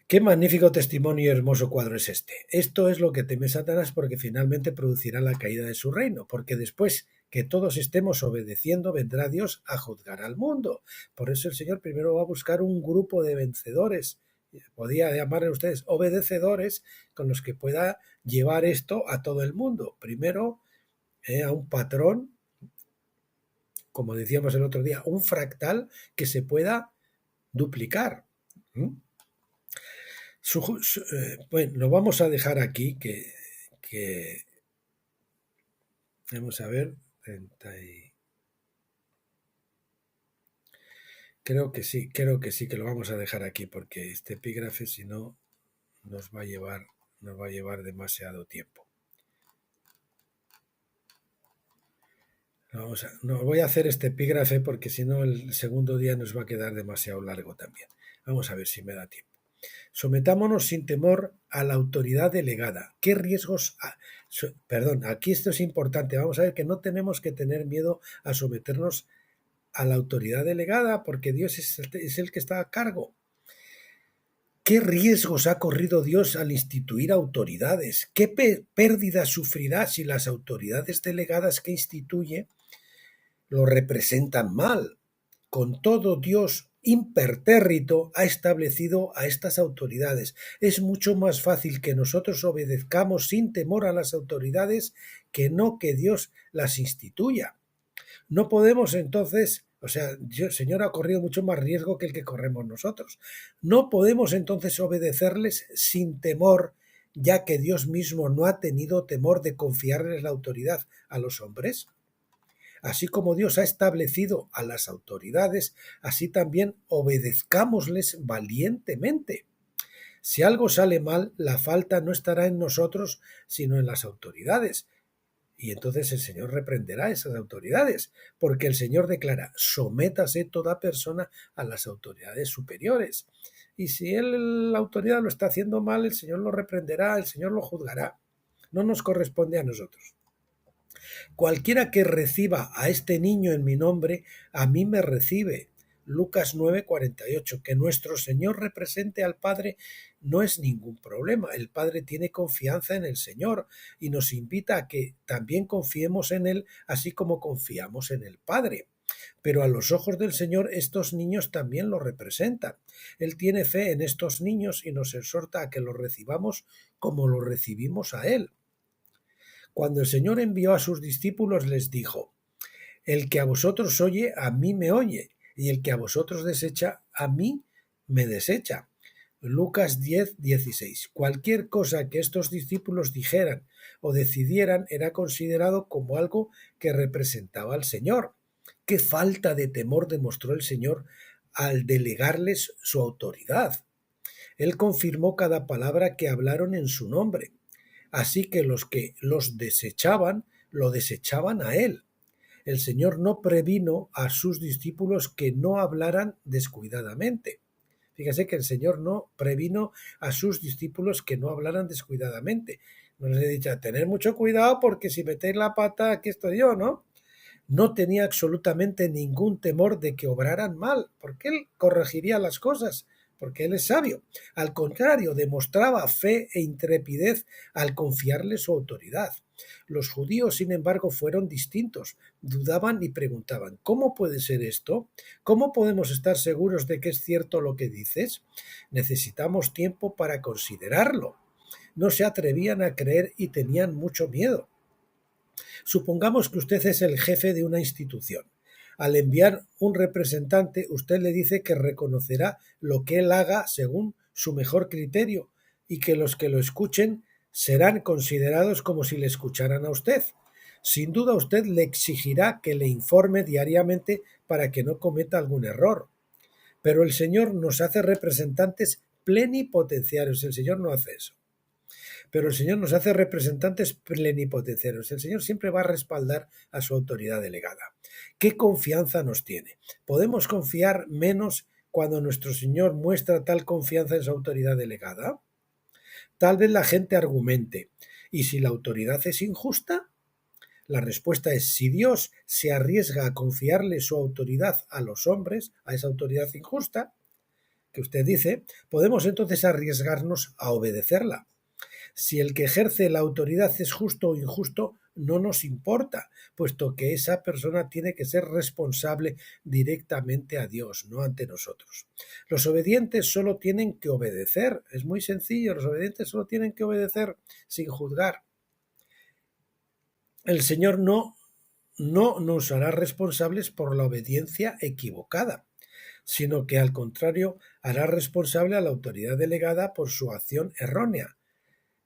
[SPEAKER 2] Qué magnífico testimonio y hermoso cuadro es este. Esto es lo que teme Satanás, porque finalmente producirá la caída de su reino, porque después que todos estemos obedeciendo, vendrá Dios a juzgar al mundo. Por eso el Señor primero va a buscar un grupo de vencedores, podía llamarle ustedes obedecedores, con los que pueda llevar esto a todo el mundo. Primero a un patrón, como decíamos el otro día, un fractal que se pueda duplicar. Bueno, lo vamos a dejar aquí, que vamos a ver, creo que sí que lo vamos a dejar aquí, porque este epígrafe, si no, nos va a llevar demasiado tiempo. No voy a hacer este epígrafe porque si no el segundo día nos va a quedar demasiado largo también. Vamos a ver si me da tiempo. Sometámonos sin temor a la autoridad delegada. ¿Qué riesgos? Aquí esto es importante. Vamos a ver que no tenemos que tener miedo a someternos a la autoridad delegada, porque Dios es el que está a cargo. ¿Qué riesgos ha corrido Dios al instituir autoridades? ¿Qué pérdida sufrirá si las autoridades delegadas que instituye lo representan mal? Con todo, Dios impertérrito ha establecido a estas autoridades. Es mucho más fácil que nosotros obedezcamos sin temor a las autoridades que no que Dios las instituya. No podemos entonces, el Señor ha corrido mucho más riesgo que el que corremos nosotros. No podemos entonces obedecerles sin temor, ya que Dios mismo no ha tenido temor de confiarles la autoridad a los hombres. Así como Dios ha establecido a las autoridades, así también obedezcámosles valientemente. Si algo sale mal, la falta no estará en nosotros, sino en las autoridades. Y entonces el Señor reprenderá a esas autoridades, porque el Señor declara: sométase toda persona a las autoridades superiores. Y si la autoridad lo está haciendo mal, el Señor lo reprenderá, el Señor lo juzgará. No nos corresponde a nosotros. Cualquiera que reciba a este niño en mi nombre, a mí me recibe. Lucas 9:48. Que nuestro Señor represente al Padre no es ningún problema. El Padre tiene confianza en el Señor y nos invita a que también confiemos en Él, así como confiamos en el Padre. Pero a los ojos del Señor estos niños también lo representan. Él tiene fe en estos niños y nos exhorta a que los recibamos como los recibimos a Él. Cuando el Señor envió a sus discípulos les dijo: el que a vosotros oye, a mí me oye, y el que a vosotros desecha, a mí me desecha. Lucas 10:16. Cualquier cosa que estos discípulos dijeran o decidieran era considerado como algo que representaba al Señor. Qué falta de temor demostró el Señor al delegarles su autoridad. Él confirmó cada palabra que hablaron en su nombre. Así que los que los desechaban, lo desechaban a él. El Señor no previno a sus discípulos que no hablaran descuidadamente. Fíjese que el Señor no previno a sus discípulos que no hablaran descuidadamente. No les he dicho, tener mucho cuidado porque si metéis la pata, aquí estoy yo, ¿no? No tenía absolutamente ningún temor de que obraran mal, porque él corregiría las cosas, porque él es sabio. Al contrario, demostraba fe e intrepidez al confiarle su autoridad. Los judíos, sin embargo, fueron distintos. Dudaban y preguntaban, ¿cómo puede ser esto? ¿Cómo podemos estar seguros de que es cierto lo que dices? Necesitamos tiempo para considerarlo. No se atrevían a creer y tenían mucho miedo. Supongamos que usted es el jefe de una institución. Al enviar un representante, usted le dice que reconocerá lo que él haga según su mejor criterio y que los que lo escuchen serán considerados como si le escucharan a usted. Sin duda usted le exigirá que le informe diariamente para que no cometa algún error. Pero el Señor nos hace representantes plenipotenciarios. El Señor no hace eso. Pero el Señor nos hace representantes plenipotenciarios. El Señor siempre va a respaldar a su autoridad delegada. ¿Qué confianza nos tiene? ¿Podemos confiar menos cuando nuestro Señor muestra tal confianza en su autoridad delegada? Tal vez la gente argumente, ¿y si la autoridad es injusta? La respuesta es, si Dios se arriesga a confiarle su autoridad a los hombres, a esa autoridad injusta, que usted dice, podemos entonces arriesgarnos a obedecerla. Si el que ejerce la autoridad es justo o injusto, no nos importa, puesto que esa persona tiene que ser responsable directamente a Dios, no ante nosotros. Los obedientes solo tienen que obedecer, es muy sencillo, los obedientes solo tienen que obedecer sin juzgar. El Señor no nos hará responsables por la obediencia equivocada, sino que al contrario hará responsable a la autoridad delegada por su acción errónea.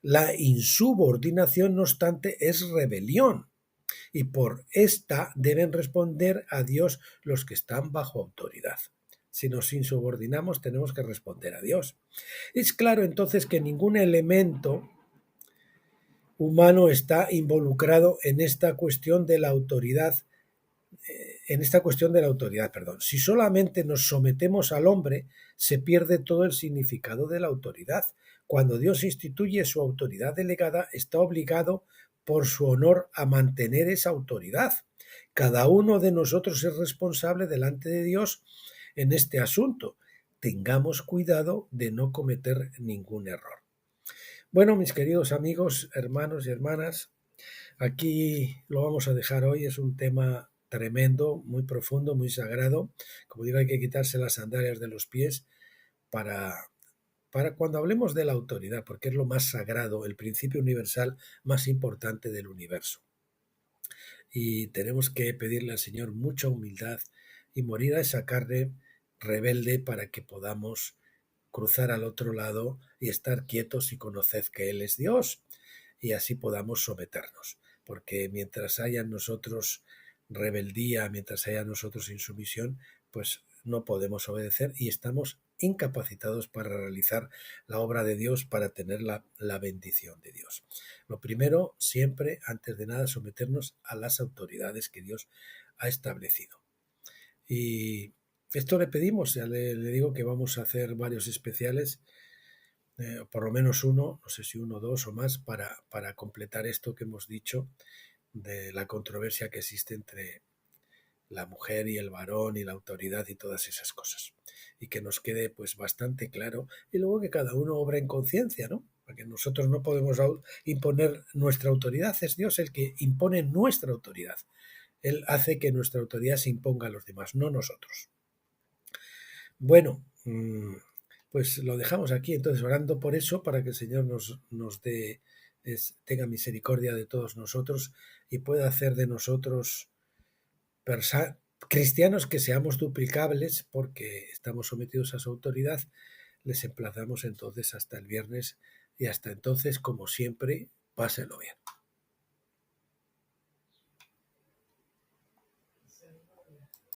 [SPEAKER 2] La insubordinación, no obstante, es rebelión, y por esta deben responder a Dios los que están bajo autoridad. Si nos insubordinamos, tenemos que responder a Dios. Es claro entonces que ningún elemento humano está involucrado en esta cuestión de la autoridad. Si solamente nos sometemos al hombre, se pierde todo el significado de la autoridad. Cuando Dios instituye su autoridad delegada, está obligado por su honor a mantener esa autoridad. Cada uno de nosotros es responsable delante de Dios en este asunto. Tengamos cuidado de no cometer ningún error. Bueno, mis queridos amigos, hermanos y hermanas, aquí lo vamos a dejar hoy. Es un tema tremendo, muy profundo, muy sagrado. Como digo, hay que quitarse las sandalias de los pies para cuando hablemos de la autoridad, porque es lo más sagrado, el principio universal más importante del universo. Y tenemos que pedirle al Señor mucha humildad y morir a esa carne rebelde para que podamos cruzar al otro lado y estar quietos y conocer que Él es Dios y así podamos someternos. Porque mientras haya en nosotros rebeldía, mientras haya en nosotros insumisión, pues no podemos obedecer y estamos incapacitados para realizar la obra de Dios, para tener la bendición de Dios. Lo primero, siempre, antes de nada, someternos a las autoridades que Dios ha establecido. Y esto le pedimos, ya le digo que vamos a hacer varios especiales, por lo menos uno, no sé si uno, dos o más, para completar esto que hemos dicho de la controversia que existe entre la mujer y el varón y la autoridad y todas esas cosas. Y que nos quede pues bastante claro y luego que cada uno obra en conciencia, ¿no? Porque nosotros no podemos imponer nuestra autoridad, es Dios el que impone nuestra autoridad. Él hace que nuestra autoridad se imponga a los demás, no nosotros. Bueno, pues lo dejamos aquí, entonces orando por eso, para que el Señor nos dé, tenga misericordia de todos nosotros y pueda hacer de nosotros cristianos que seamos duplicables porque estamos sometidos a su autoridad, les emplazamos entonces hasta el viernes y hasta entonces, como siempre, páselo bien.